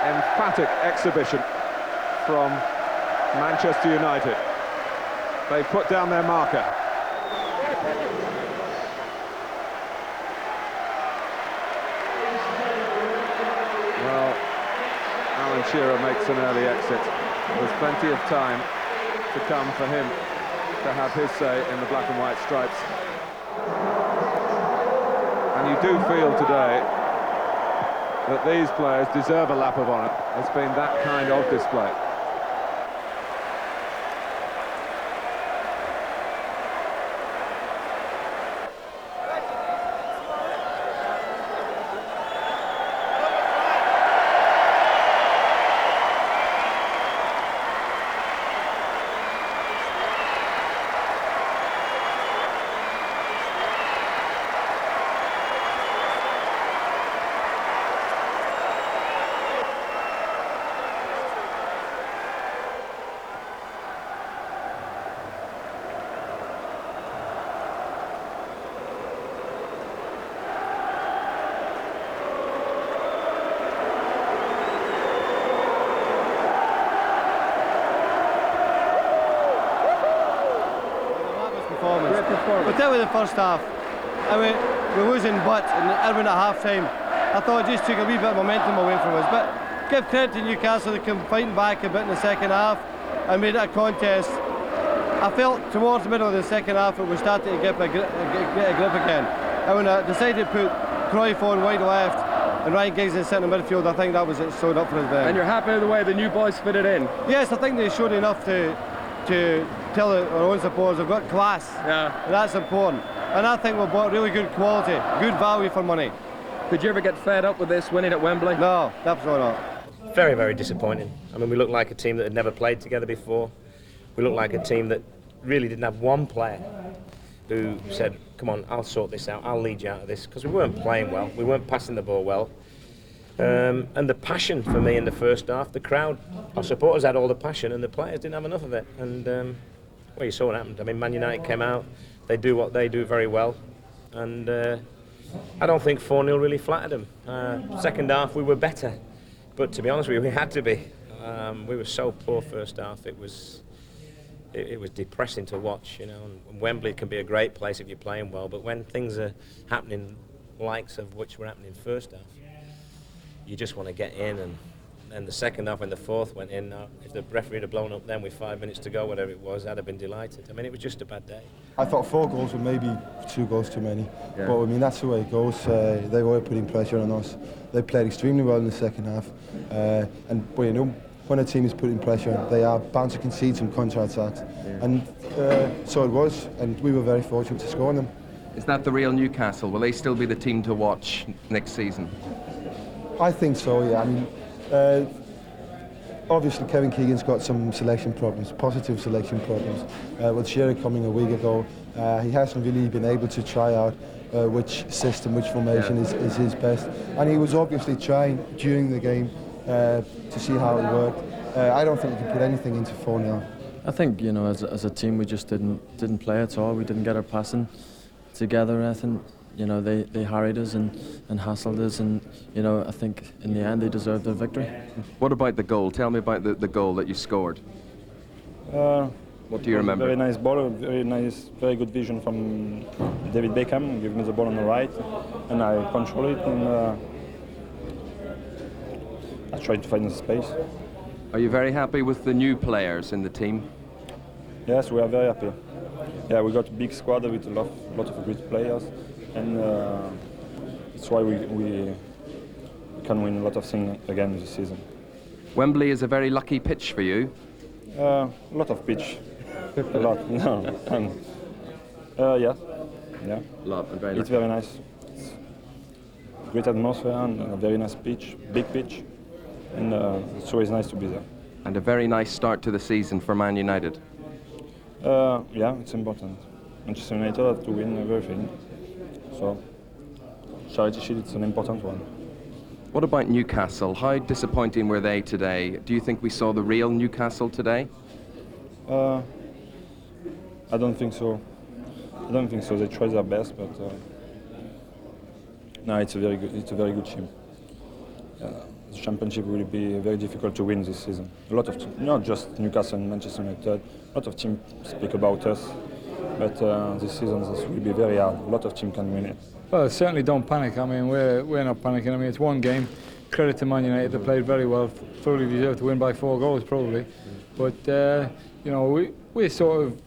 emphatic exhibition from Manchester United. They put down their marker. Well, Alan Shearer makes an early exit. There's plenty of time to come for him to have his say in the black and white stripes. And you do feel today that these players deserve a lap of honour. It's been that kind of display. We'll tell you the first half. I mean, we're losing butts, and Irwin at half-time, I thought it just took a wee bit of momentum away from us. But give credit to Newcastle, they came fighting back a bit in the second half and made it a contest. I felt towards the middle of the second half it was starting to get a grip again. And when I decided to put Cruyff on wide left and Ryan Giggs in centre midfield, I think that was it sewed up for us then. And you're happy with the way the new boys fitted in? Yes, I think they showed enough to tell our own supporters they've got class. Yeah. And that's important. And I think we've bought really good quality, good value for money. Did you ever get fed up with this winning at Wembley? No, absolutely not. Very, very disappointing. I mean, we looked like a team that had never played together before. We looked like a team that really didn't have one player who said, come on, I'll sort this out, I'll lead you out of this, because we weren't playing well, we weren't passing the ball well. And the passion for me in the first half, the crowd, our supporters had all the passion and the players didn't have enough of it. And well, you saw what happened. I mean, Man United came out, they do what they do very well. And I don't think 4-0 really flattered them. Second half we were better, but to be honest with you, we had to be. We were so poor first half, it was depressing to watch, you know. And Wembley can be a great place if you're playing well, but when things are happening, likes of which were happening first half, you just want to get in. And the second half, when the fourth went in, if the referee had blown up then with 5 minutes to go, whatever it was, I'd have been delighted. I mean, it was just a bad day. I thought 4 goals were maybe 2 goals too many, but I mean that's the way it goes. They were putting pressure on us. They played extremely well in the second half, and well, you know, when a team is putting pressure, they are bound to concede some counter-attacks, and so it was, and we were very fortunate to score on them. Is that the real Newcastle? Will they still be the team to watch next season? I think so, yeah. I mean, obviously Kevin Keegan's got some selection problems, positive selection problems. With Shearer coming a week ago, he hasn't really been able to try out which system, which formation is his best. And he was obviously trying during the game to see how it worked. I don't think he can put anything into 4-0. I think, you know, as a team we just didn't play at all. We didn't get our passing together. I think, you know, they harried us and hassled us, and, you know, I think in the end they deserved their victory. What about the goal? Tell me about the goal that you scored. What do you remember? Very nice ball, very good vision from David Beckham. Gave me the ball on the right, and I control it, and I tried to find the space. Are you very happy with the new players in the team? Yes, we are very happy. Yeah, we got a big squad with a lot of great players, and that's why we can win a lot of things again this season. Wembley is a very lucky pitch for you. A lot of pitch, a lot. No, yeah. A lot, and very it's lucky. very nice. It's great atmosphere and a very nice pitch, big pitch, and it's always nice to be there. And a very nice start to the season for Man United. Yeah, it's important. Manchester United have to win everything, so Charity Shield it's an important one. What about Newcastle? How disappointing were they today? Do you think we saw the real Newcastle today? I don't think so. I don't think so. They tried their best, but no, it's a very good team. The championship will be very difficult to win this season. A lot of teams, not just Newcastle and Manchester United, a lot of teams speak about us, but this season this will be very hard. A lot of teams can win it. Well, certainly don't panic. I mean, we're not panicking. I mean, it's one game. Credit to Man United, they played very well. Fully deserved to win by 4 goals, probably. But you know, we're sort of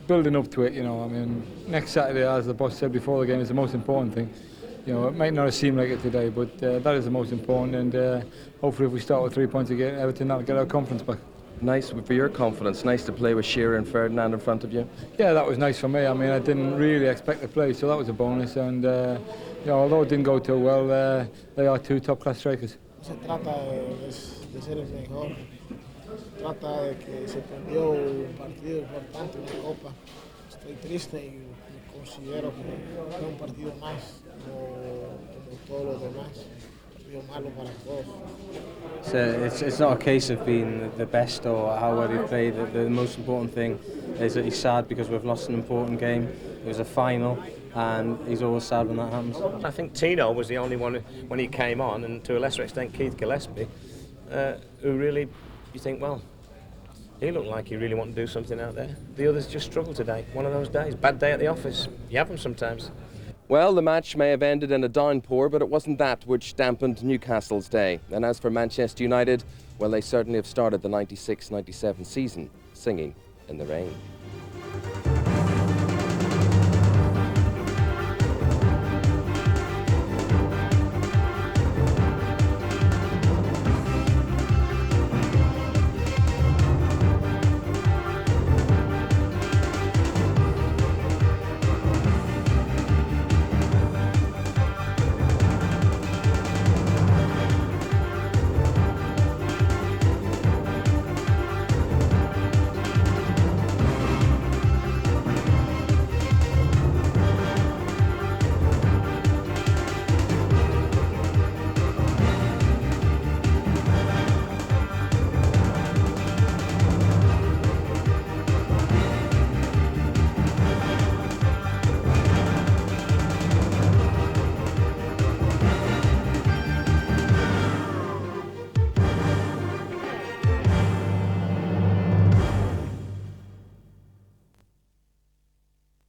building up to it. You know, I mean, next Saturday, as the boss said before the game, is the most important thing. You know, it might not seem like it today, but that is the most important. And hopefully, if we start with 3 points again, Everton, that'll get our confidence back. Nice for your confidence. Nice to play with Shearer and Ferdinand in front of you. Yeah, that was nice for me. I mean, I didn't really expect to play, so that was a bonus. And you know, although it didn't go too well, they are 2 top-class strikers. Se trata de ser el mejor. Trata de que se perdió un partido importante, una copa. Estoy triste y considero que es un partido más, como todos los demás. Un partido malo para todos. So it's not a case of being the best or how well you played. The most important thing is that he's sad because we've lost an important game. It was a final, and he's always sad when that happens. I think Tino was the only one when he came on, and to a lesser extent Keith Gillespie, who really, you think, well, He looked like he really wanted to do something out there. The others just struggled today. One of those days. Bad day at the office. You have them sometimes. Well, the match may have ended in a downpour, but it wasn't that which dampened Newcastle's day. And as for Manchester United, well, they certainly have started the 96-97 season singing in the rain.